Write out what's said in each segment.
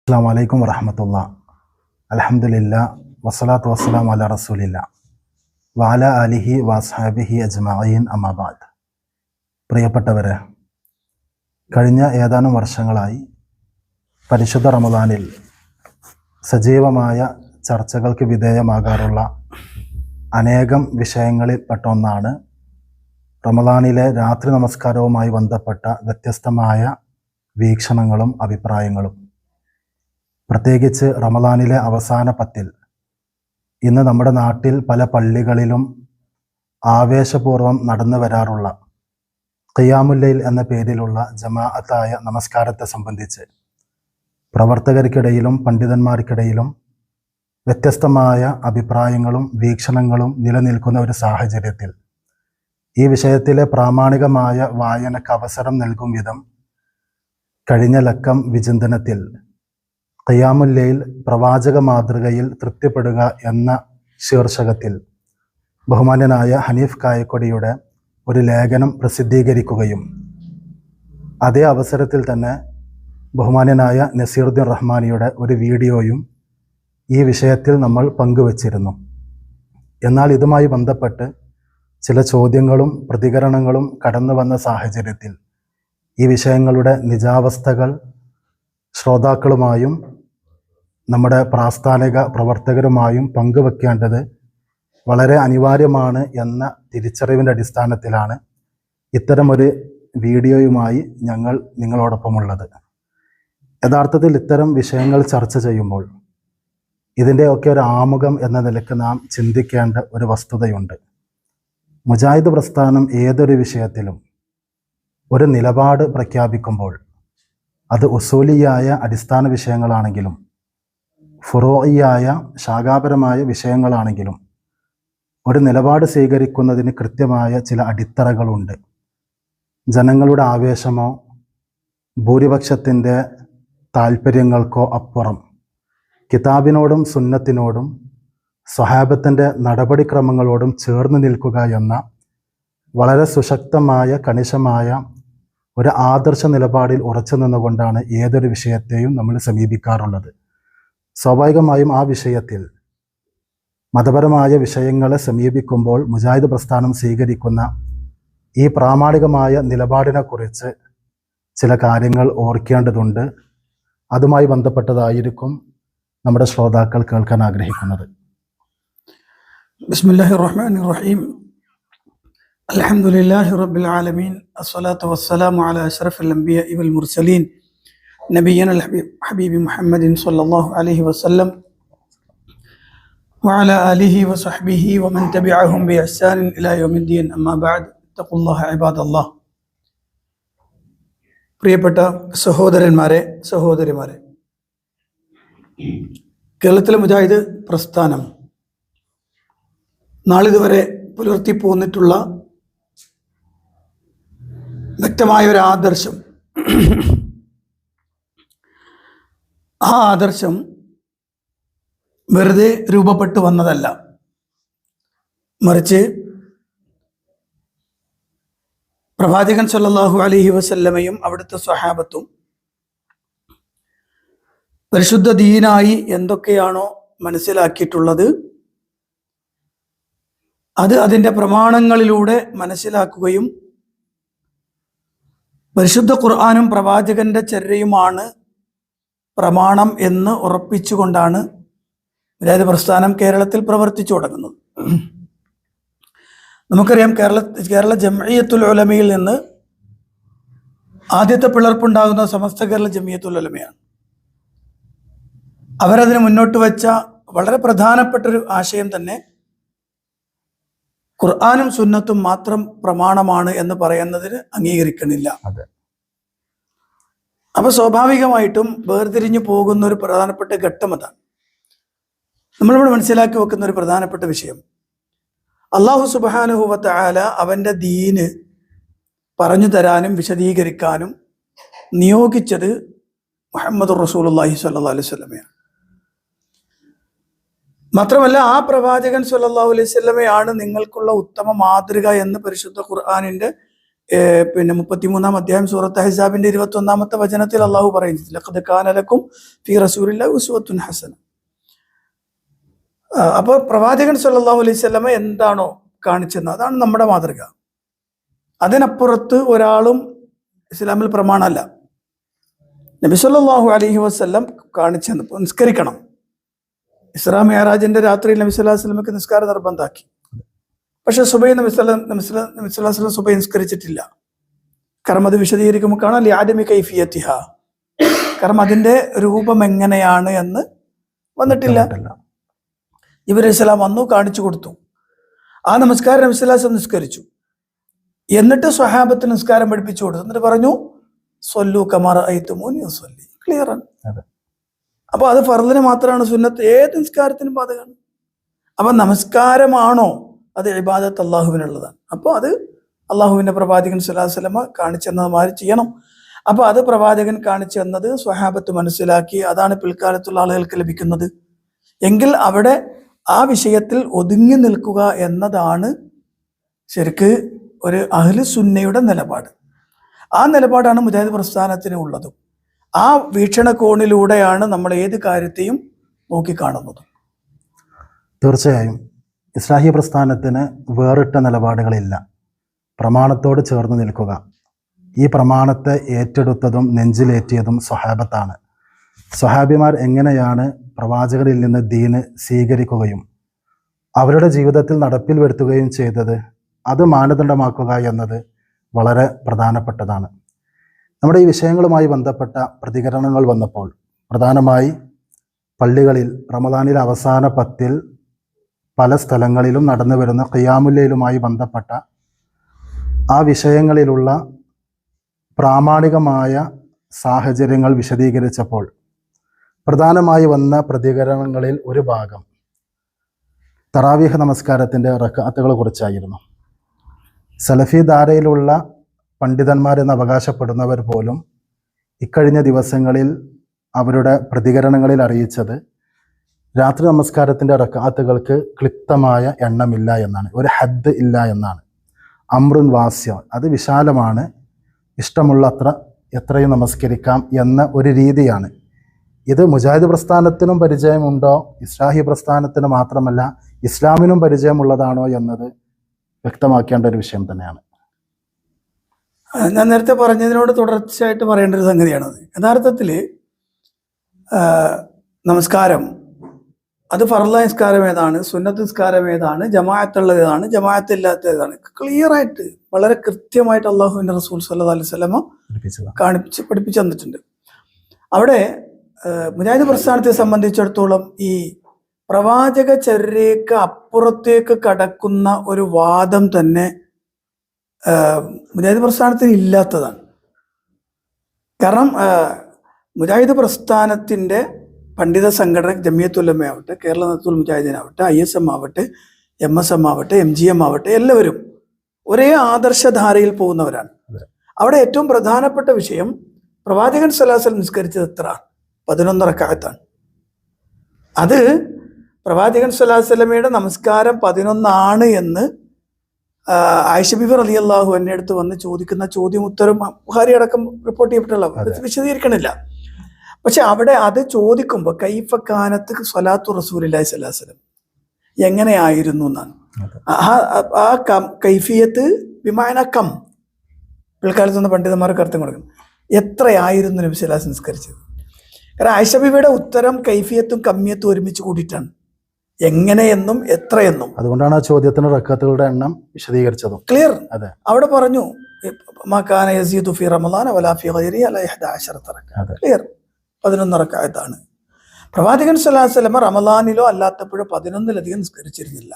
അസ്സലാമു അലൈക്കും വറഹ്മത്തുള്ളാഹി. അൽഹംദുലില്ലാഹ് വസ്സലാത്തു വസ്സലാമു അലാ റസൂലില്ലാഹ് വഅലാ ആലിഹി വഅസ്ഹാബിഹി അജ്മഈൻ അമ്മാ ബഅദ്. പ്രിയപ്പെട്ടവരെ, കഴിഞ്ഞ ഏതാനും വർഷങ്ങളായി പരിശുദ്ധ റമദാനിൽ സജീവമായ ചർച്ചകൾക്ക് വിധേയമാകാറുള്ള അനേകം വിഷയങ്ങളിൽ പെട്ട ഒന്നാണ് റമദാനിലെ രാത്രി നമസ്കാരവുമായി ബന്ധപ്പെട്ട വ്യത്യസ്തമായ വീക്ഷണങ്ങളും അഭിപ്രായങ്ങളും. പ്രത്യേകിച്ച് റമദാനിലെ അവസാന പത്തിൽ ഇന്ന് നമ്മുടെ നാട്ടിൽ പല പള്ളികളിലും ആവേശപൂർവം നടന്നു വരാറുള്ള ഖിയാമുൽ ലൈൽ എന്ന പേരിലുള്ള ജമാഅത്തായ നമസ്കാരത്തെ സംബന്ധിച്ച് പ്രവർത്തകർക്കിടയിലും പണ്ഡിതന്മാർക്കിടയിലും വ്യത്യസ്തമായ അഭിപ്രായങ്ങളും വീക്ഷണങ്ങളും നിലനിൽക്കുന്ന ഒരു സാഹചര്യത്തിൽ ഈ വിഷയത്തിലെ പ്രാമാണികമായ വായനക്ക് അവസരം നൽകും വിധം കഴിഞ്ഞ ലക്കം വിചിന്തനത്തിൽ ഖിയാമുൽ ലൈൽ പ്രവാചക മാതൃകയിൽ തൃപ്തിപ്പെടുക എന്ന ശീർഷകത്തിൽ ബഹുമാന്യനായ ഹനീഫ് കായക്കൊടിയുടെ ഒരു ലേഖനം പ്രസിദ്ധീകരിക്കുകയും അതേ അവസരത്തിൽ തന്നെ ബഹുമാന്യനായ നസീറുദ്ദീൻ റഹ്മാനിയുടെ ഒരു വീഡിയോയും ഈ വിഷയത്തിൽ നമ്മൾ പങ്കുവച്ചിരുന്നു. എന്നാൽ ഇതുമായി ബന്ധപ്പെട്ട് ചില ചോദ്യങ്ങളും പ്രതികരണങ്ങളും കടന്നു വന്ന സാഹചര്യത്തിൽ ഈ വിഷയങ്ങളുടെ നിജാവസ്ഥകൾ ശ്രോതാക്കളുമായും നമ്മുടെ പ്രാസ്ഥാനിക പ്രവർത്തകരുമായും പങ്കുവെക്കേണ്ടത് വളരെ അനിവാര്യമാണ് എന്ന തിരിച്ചറിവിൻ്റെ അടിസ്ഥാനത്തിലാണ് ഇത്തരമൊരു വീഡിയോയുമായി ഞങ്ങൾ നിങ്ങളോടൊപ്പമുള്ളത്. യഥാർത്ഥത്തിൽ ഇത്തരം വിഷയങ്ങൾ ചർച്ച ചെയ്യുമ്പോൾ ഇതിൻ്റെയൊക്കെ ഒരു ആമുഖം എന്ന നിലയ്ക്ക് നാം ചിന്തിക്കേണ്ട ഒരു വസ്തുതയുണ്ട്. മുജാഹിദ് പ്രസ്ഥാനം ഏതൊരു വിഷയത്തിലും ഒരു നിലപാട് പ്രഖ്യാപിക്കുമ്പോൾ അത് ഉസൂലിയായ അടിസ്ഥാന വിഷയങ്ങളാണെങ്കിലും ഫുറൂഇയായ ശാഖാപരമായ വിഷയങ്ങളാണെങ്കിലും ഒരു നിലപാട് സ്വീകരിക്കുന്നതിന് കൃത്യമായ ചില അടിത്തറകളുണ്ട്. ജനങ്ങളുടെ ആവേശമോ ഭൂരിപക്ഷത്തിൻ്റെ താല്പര്യങ്ങൾക്കോ അപ്പുറം കിതാബിനോടും സുന്നത്തിനോടും സ്വഹാബത്തിൻ്റെ നടപടിക്രമങ്ങളോടും ചേർന്ന് നിൽക്കുക എന്ന വളരെ സുശക്തമായ കണിശമായ ഒരു ആദർശ നിലപാടിൽ ഉറച്ചു നിന്നുകൊണ്ടാണ് ഏതൊരു വിഷയത്തെയും നമ്മൾ സമീപിക്കാറുള്ളത്. സ്വാഭാവികമായും ആ വിഷയത്തിൽ മതപരമായ വിഷയങ്ങളെ സമീപിക്കുമ്പോൾ മുജാഹിദ് പ്രസ്ഥാനം സ്വീകരിക്കുന്ന ഈ പ്രാമാണികമായ നിലപാടിനെക്കുറിച്ച് ചില കാര്യങ്ങൾ ഓർക്കേണ്ടതുണ്ട്. അതുമായി ബന്ധപ്പെട്ടതായിരിക്കും നമ്മുടെ ശ്രോതാക്കൾ കേൾക്കാൻ ആഗ്രഹിക്കുന്നത്. ബിസ്മില്ലാഹിർ റഹ്മാനിർ റഹീം. അൽഹംദുലില്ലാഹി റബ്ബിൽ ആലമീൻ. അസ്സലാത്തു വസ്സലാമു അലാ അഷ്റഫിൽ അംബിയാഇ വൽ മുർസലീൻ നബിയ്യനൽ ഹബീബി മുഹമ്മദിൻ സ്വല്ലല്ലാഹു അലൈഹി വസല്ലം വഅലാ ആലിഹി വസഹ്ബിഹി വമൻ തബിഅഹും ബിഇഹ്സാനിൻ ഇലാ യൗമിദ്ദീൻ. അമ്മാ ബഅദ്. തഖുല്ലാഹ ഇബാദല്ലാഹ്. പ്രിയപ്പെട്ട സഹോദരന്മാരെ, സഹോദരിമാരെ, കേരളത്തിലെ മുജാഹിദ് പ്രസ്ഥാനം നാളിതുവരെ പുലർത്തിപ്പോന്നിട്ടുള്ള വ്യക്തമായ ഒരു ആദർശം, ആ ആദർശം വെറുതെ രൂപപ്പെട്ടു വന്നതല്ല, മറിച്ച് പ്രവാചകൻ സല്ലല്ലാഹു അലൈഹി വസല്ലമയും അവിടുത്തെ സ്വഹാബത്തും പരിശുദ്ധ ദീനായി എന്തൊക്കെയാണോ മനസ്സിലാക്കിയിട്ടുള്ളത് അത് അതിൻ്റെ പ്രമാണങ്ങളിലൂടെ മനസ്സിലാക്കുകയും പരിശുദ്ധ ഖുർആനും പ്രവാചകന്റെ ചര്യയുമാണ് പ്രമാണം എന്ന് ഉറപ്പിച്ചുകൊണ്ടാണ് മുജാഹിദ് പ്രസ്ഥാനം കേരളത്തിൽ പ്രവർത്തിച്ചു തുടങ്ങുന്നത്. നമുക്കറിയാം, കേരള ജംഇയ്യത്തുൽ ഉലമയിൽ നിന്ന് ആദ്യത്തെ പിളർപ്പുണ്ടാകുന്ന സമസ്ത കേരള ജംഇയ്യത്തുൽ ഉലമയാണ്. അവരതിന് മുന്നോട്ട് വെച്ച വളരെ പ്രധാനപ്പെട്ടൊരു ആശയം തന്നെ ഖുർആനും സുന്നത്തും മാത്രം പ്രമാണമാണ് എന്ന് പറയുന്നതിന് അംഗീകരിക്കണില്ല. അപ്പൊ സ്വാഭാവികമായിട്ടും വേർതിരിഞ്ഞു പോകുന്ന ഒരു പ്രധാനപ്പെട്ട ഘട്ടം അതാണ്. നമ്മളിവിടെ മനസ്സിലാക്കി വെക്കുന്ന ഒരു പ്രധാനപ്പെട്ട വിഷയം, അല്ലാഹു സുബ്ഹാനഹു വ തആല അവന്റെ ദീന് പറഞ്ഞു തരാനും വിശദീകരിക്കാനും നിയോഗിച്ചത് മുഹമ്മദുർ റസൂലുള്ളാഹി സ്വല്ലല്ലാഹു അലൈഹി വസല്ലമയാണ്. മാത്രമല്ല, ആ പ്രവാചകൻ സ്വല്ലല്ലാഹു അലൈഹി വസല്ലമയാണ് നിങ്ങൾക്കുള്ള ഉത്തമ മാതൃക എന്ന് പരിശുദ്ധ ഖുർആനിന്റെ പിന്നെ 33-ാം അധ്യായം സൂറത്ത് അഹ്സാബിന്റെ 21-ാമത്തെ വചനത്തിൽ അള്ളാഹു പറയുന്നത് ലഖദ് കാന ലക്കും ഫീ റസൂലില്ലാഹി ഉസ്വത്തുൻ ഹസന. അപ്പോൾ പ്രവാചകൻ സല്ലല്ലാഹു അലൈഹി വസല്ലമ എന്താണോ കാണിച്ചത് അതാണ് നമ്മുടെ മാതൃക. അതിനപ്പുറത്ത് ഒരാളും ഇസ്ലാമിൽ പ്രമാണമല്ല. നബി സല്ലല്ലാഹു അലൈഹി വസല്ലം കാണിച്ചത് നിസ്കരിക്കണം. ഇസ്രാ മിഅ്റാജിന്റെ രാത്രിയിൽ നബി സല്ലല്ലാഹു അലൈഹി വസല്ലമക്ക് നിസ്കാരം നിർബന്ധമാക്കി. പക്ഷെ സുബൈ നബി സല്ലല്ലാഹു അലൈഹി വസല്ലം സുബൈ നിസ്കരിച്ചിട്ടില്ല. കാരണം അത് വിശദീകരിക്കുമ്പോൾ കാണാം ലിആദമി കൈഫിയത്തിഹ, കാരണം അതിന്റെ രൂപം എങ്ങനെയാണ് എന്ന് വന്നിട്ടില്ല. ജിബ്രീൽ അലൈഹിസ്സലാം വന്നു, കാണിച്ചു കൊടുത്തു. ആ നമസ്കാരം നബി സല്ലല്ലാഹു അലൈഹി വസല്ലം നിസ്കരിച്ചു. എന്നിട്ട് സ്വഹാബത്തിന് നിസ്കാരം പഠിപ്പിച്ചു കൊടുത്തു. എന്നിട്ട് പറഞ്ഞു സ്വല്ലു കമാ റഅയ്തുമൂനി ഉസല്ലി. ക്ലിയർ ആണ്. അപ്പൊ അത് ഫർദിന് മാത്രമാണ്, സുന്നത്ത് ഏത് നിസ്കാരത്തിനും ബാധകമാണ്. അപ്പൊ നമസ്കാരമാണോ അത് ഇബാദത്ത് അള്ളാഹുവിനുള്ളതാണ്. അപ്പോൾ അത് അള്ളാഹുവിന്റെ പ്രവാചകൻ സ്വല്ലല്ലാഹു അലൈഹി വസല്ലമ കാണിച്ചു തന്നമാതിരി ചെയ്യണം. അപ്പൊ അത് പ്രവാചകൻ കാണിച്ചു തന്നത് സ്വഹാബത്ത് മനസ്സിലാക്കി, അതാണ് പിൽക്കാലത്തുള്ള ആളുകൾക്ക് ലഭിക്കുന്നത്. എങ്കിൽ അവിടെ ആ വിഷയത്തിൽ ഒതുങ്ങി നിൽക്കുക എന്നതാണ് ശരിക്ക് ഒരു അഹ്ലു സുന്നയുടെ നിലപാട്. ആ നിലപാടാണ് മുജാഹിദ് പ്രസ്ഥാനത്തിന് ഉള്ളതും. ആ വീക്ഷണകോണിലൂടെയാണ് നമ്മൾ ഏത് കാര്യത്തെയും നോക്കിക്കാണുന്നത്. തീർച്ചയായും ഇസ്ലാഹി പ്രസ്ഥാനത്തിന് വേറിട്ട നിലപാടുകളില്ല. പ്രമാണത്തോട് ചേർന്ന് നിൽക്കുക. ഈ പ്രമാണത്തെ ഏറ്റെടുത്തതും നെഞ്ചിലേറ്റിയതും സ്വഹാബത്താണ്. സ്വഹാബിമാർ എങ്ങനെയാണ് പ്രവാചകരിൽ നിന്ന് ദീന് സ്വീകരിക്കുകയും അവരുടെ ജീവിതത്തിൽ നടപ്പിൽ വരുത്തുകയും ചെയ്തത്, അത് മാനദണ്ഡമാക്കുക എന്നത് വളരെ പ്രധാനപ്പെട്ടതാണ്. നമ്മുടെ ഈ വിഷയങ്ങളുമായി ബന്ധപ്പെട്ട പ്രതികരണങ്ങൾ വന്നപ്പോൾ പ്രധാനമായി പള്ളികളിൽ റമദാനിലെ അവസാന 10 പല സ്ഥലങ്ങളിലും നടന്നു വരുന്ന ഖിയാമുല്ലയിലുമായി ബന്ധപ്പെട്ട ആ വിഷയങ്ങളിലുള്ള പ്രാമാണികമായ സാഹചര്യങ്ങൾ വിശദീകരിച്ചപ്പോൾ പ്രധാനമായി വന്ന പ്രതികരണങ്ങളിൽ ഒരു ഭാഗം തറാവീഹ് നമസ്കാരത്തിൻ്റെ റക്അത്തുകളെ കുറിച്ചായിരുന്നു. സലഫി ധാരയിലുള്ള പണ്ഡിതന്മാരെന്ന് അവകാശപ്പെടുന്നവർ പോലും ഇക്കഴിഞ്ഞ ദിവസങ്ങളിൽ അവരുടെ പ്രതികരണങ്ങളിൽ അറിയിച്ചത് രാത്രി നമസ്കാരത്തിൻ്റെ റക്അത്തുകൾക്ക് ക്ലിപ്തമായ എണ്ണമില്ല എന്നാണ്, ഒരു ഹദ് ഇല്ല എന്നാണ്. അമ്രുൻ വാസ്യ, അത് വിശാലമാണ്, ഇഷ്ടമുള്ള അത്ര എത്രയും നമസ്കരിക്കാം എന്ന ഒരു രീതിയാണ്. ഇത് മുജാഹിദ് പ്രസ്ഥാനത്തിനും പരിചയമുണ്ടോ, ഇസ്ലാഹി പ്രസ്ഥാനത്തിന് മാത്രമല്ല ഇസ്ലാമിനും പരിചയമുള്ളതാണോ എന്നത് വ്യക്തമാക്കേണ്ട ഒരു വിഷയം തന്നെയാണ്. ഞാൻ നേരത്തെ പറഞ്ഞതിനോട് തുടർച്ചയായിട്ട് പറയേണ്ട ഒരു സംഗതിയാണത്. യഥാർത്ഥത്തിൽ നമസ്കാരം അത് ഫർള് നിസ്കാരം ഏതാണ്, സുന്നത്ത് നിസ്കാരം ഏതാണ്, ജമാഅത്തുള്ളത് ഏതാണ്, ജമാഅത്ത് ഇല്ലാത്ത ഏതാണ്, ക്ലിയറായിട്ട് വളരെ കൃത്യമായിട്ട് അള്ളാഹുവിൻ്റെ റസൂൽ സല്ലല്ലാഹു അലൈഹി വസല്ലമ പഠിപ്പിച്ചു തന്നിട്ടുണ്ട്. അവിടെ മുജാഹിദ് പ്രസ്ഥാനത്തെ സംബന്ധിച്ചിടത്തോളം ഈ പ്രവാചക ചര്യയ്ക്ക് അപ്പുറത്തേക്ക് കടക്കുന്ന ഒരു വാദം തന്നെ മുജാഹിദ് പ്രസ്ഥാനത്തിന് ഇല്ലാത്തതാണ്. കാരണം മുജാഹിദ് പ്രസ്ഥാനത്തിൻ്റെ പണ്ഡിത സംഘടന ജമിയത്തുൽ ഉലമ ആവട്ടെ, കേരള നദത്തുൽ മുജാഹിദീൻ ആവട്ടെ, ISM ആവട്ടെ, MSM ആവട്ടെ, MGM ആവട്ടെ, എല്ലാവരും ഒരേ ആദർശധാരയിൽ പോകുന്നവരാണ്. അവിടെ ഏറ്റവും പ്രധാനപ്പെട്ട വിഷയം പ്രവാചകൻ സ്വല്ലല്ലാഹു അലൈഹി വസല്ലം നിസ്കരിച്ചത് എത്ര 11 റക്അത്താണ്. അത് പ്രവാചകൻ സ്വല്ലല്ലാഹു അലൈഹി വസല്ലമയുടെ നമസ്കാരം 11 ആണ് എന്ന് ആയിഷ ബിബി റളിയല്ലാഹു അൻഹ അടുത്ത് വന്ന് ചോദിക്കുന്ന ചോദ്യം ഉത്തരം ബുഖാരി അടക്കം റിപ്പോർട്ട് ചെയ്യപ്പെട്ടുള്ള വിശദീകരിക്കണില്ല. പക്ഷെ അവിടെ അത് ചോദിക്കുമ്പോൾ കൈഫ കാനത്ത് സ്വലാത്തു റസൂലുള്ളാഹി സ്വല്ലല്ലാഹു അലൈഹി വസല്ലം എങ്ങനെയായിരുന്നു എന്നാണ്. ആ കൈഫിയത്ത് വിമാന കം പിൽക്കാലത്ത് നിന്ന് പണ്ഡിതന്മാർക്ക് അർത്ഥം കൊടുക്കണം. എത്രയായിരുന്നു നബി സ്വല്ലല്ലാഹു അലൈഹി വസല്ലം നിസ്കരിച്ചത്? കാരണം ആയിഷ ബിബിയുടെ ഉത്തരം കൈഫിയത്തും കമ്മിയത്തും ഒരുമിച്ച് കൂടിയിട്ടാണ്, എങ്ങനെയെന്നും എത്രയെന്നും. അതുകൊണ്ടാണ് ആ ചോദ്യത്തിന് റക്അത്തുകളുടെ എണ്ണം വിശദീകരിച്ചതും. ക്ലിയർ. അതെ, അവിടെ പറഞ്ഞു മകാന യസീദു ഫി റമളാന വലാ ഫി ഗൈരി അല 11 റക്അത്ത്. ക്ലിയർ, 11 റക്അത്താണ്. പ്രവാചകൻ സ്വല്ലല്ലാഹു അലൈഹി വസല്ലം റമളാനിലോ അല്ലാത്തപ്പോഴോ 11-ലധികം നിസ്കരിച്ചിരുന്നില്ല.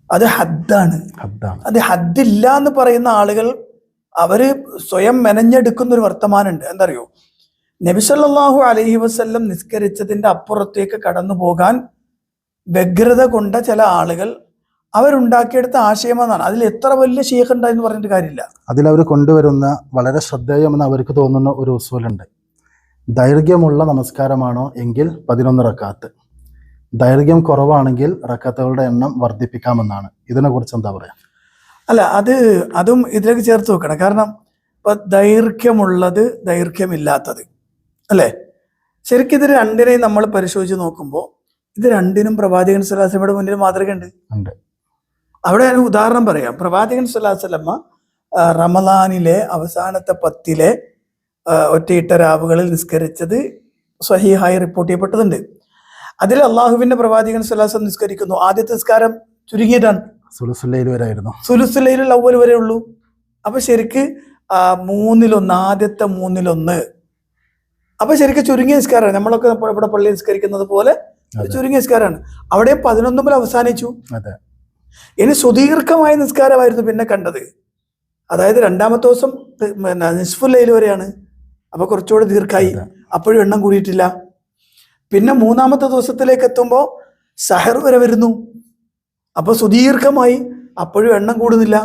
അത് ഹദ്ദാണ്. അത് ഹദ്ദില്ല എന്ന് പറയുന്ന ആളുകൾ അവര് സ്വയം മെനഞ്ഞെടുക്കുന്ന ഒരു വർത്തമാനമുണ്ട്. എന്താ അറിയോ, നബി സല്ലല്ലാഹു അലൈഹി വസല്ലം നിസ്കരിച്ചതിന്റെ അപ്പുറത്തേക്ക് കടന്നു പോകാൻ വ്യഗ്രത കൊണ്ട ചില ആളുകൾ അവരുണ്ടാക്കിയെടുത്ത ആശയമെന്നാണ്. അതിൽ എത്ര വലിയ ശൈഖ് ഉണ്ടായെന്ന് പറഞ്ഞിട്ട് കാര്യമില്ല. അതിലവർ കൊണ്ടുവരുന്ന വളരെ ശ്രദ്ധേയമെന്ന് അവർക്ക് തോന്നുന്ന ഒരു ഉസൂലുണ്ട്. ദൈർഘ്യമുള്ള നമസ്കാരമാണോ എങ്കിൽ 11 റക്അത്ത്, ദൈർഘ്യം കുറവാണെങ്കിൽ റക്അത്തുകളുടെ എണ്ണം വർദ്ധിപ്പിക്കാമെന്നാണ്. ഇതിനെക്കുറിച്ച് എന്താ പറയുക? അല്ല അതും ഇതിലേക്ക് ചേർത്ത് വെക്കണം. കാരണം ഇപ്പൊ ദൈർഘ്യമുള്ളത് ദൈർഘ്യമില്ലാത്തത് അല്ലേ, ശരിക്കും ഇത് രണ്ടിനെയും നമ്മൾ പരിശോധിച്ച് നോക്കുമ്പോൾ ഇത് രണ്ടിനും പ്രവാചകൻ സ്വല്ലല്ലാഹു അലൈഹി വസല്ലമയുടെ മുന്നിൽ മാതൃകയുണ്ട്. അവിടെ ഞാൻ ഉദാഹരണം പറയാം. പ്രവാചകൻ സ്വല്ലല്ലാഹു അലൈഹി വസല്ലമ റമളാനിലെ അവസാനത്തെ 10 ഒറ്റയിട്ട രാവുകളിൽ നിസ്കരിച്ചത് സ്വഹീഹായി റിപ്പോർട്ട് ചെയ്യപ്പെട്ടതുണ്ട്. അതിൽ അള്ളാഹുവിന്റെ പ്രവാചകൻ സ്വല്ലല്ലാഹു അലൈഹി വസല്ലം നിസ്കരിക്കുന്നു. ആദ്യത്തെ നിസ്കാരം ചുരുങ്ങിയതാണ്, സുലുസുൽ അവ്വൽ വരെ ഉള്ളൂ. അപ്പൊ ശരിക്ക് 1/3, ആദ്യത്തെ 1/3. അപ്പൊ ശരിക്കും ചുരുങ്ങിയ നിസ്കാരമാണ്. നമ്മളൊക്കെ ഇവിടെ പള്ളി നിസ്കരിക്കുന്നത് പോലെ ചുരുങ്ങിയ നിസ്കാരമാണ്. അവിടെ 11 മുതൽ അവസാനിച്ചു. ഇനി സുദീർഘമായ നിസ്കാരമായിരുന്നു പിന്നെ കണ്ടത്. അതായത് രണ്ടാമത്തെ ദിവസം നിസ്ഫുൽ ലൈൽ വരെയാണ്. അപ്പൊ കുറച്ചുകൂടെ ദീർഘമായി, അപ്പോഴും എണ്ണം കൂടിയിട്ടില്ല. പിന്നെ 3-ാമത്തെ ദിവസത്തിലേക്ക് എത്തുമ്പോൾ സഹർ വരെ വരുന്നു. അപ്പൊ സുദീർഘമായി, അപ്പോഴും എണ്ണം കൂടുന്നില്ല.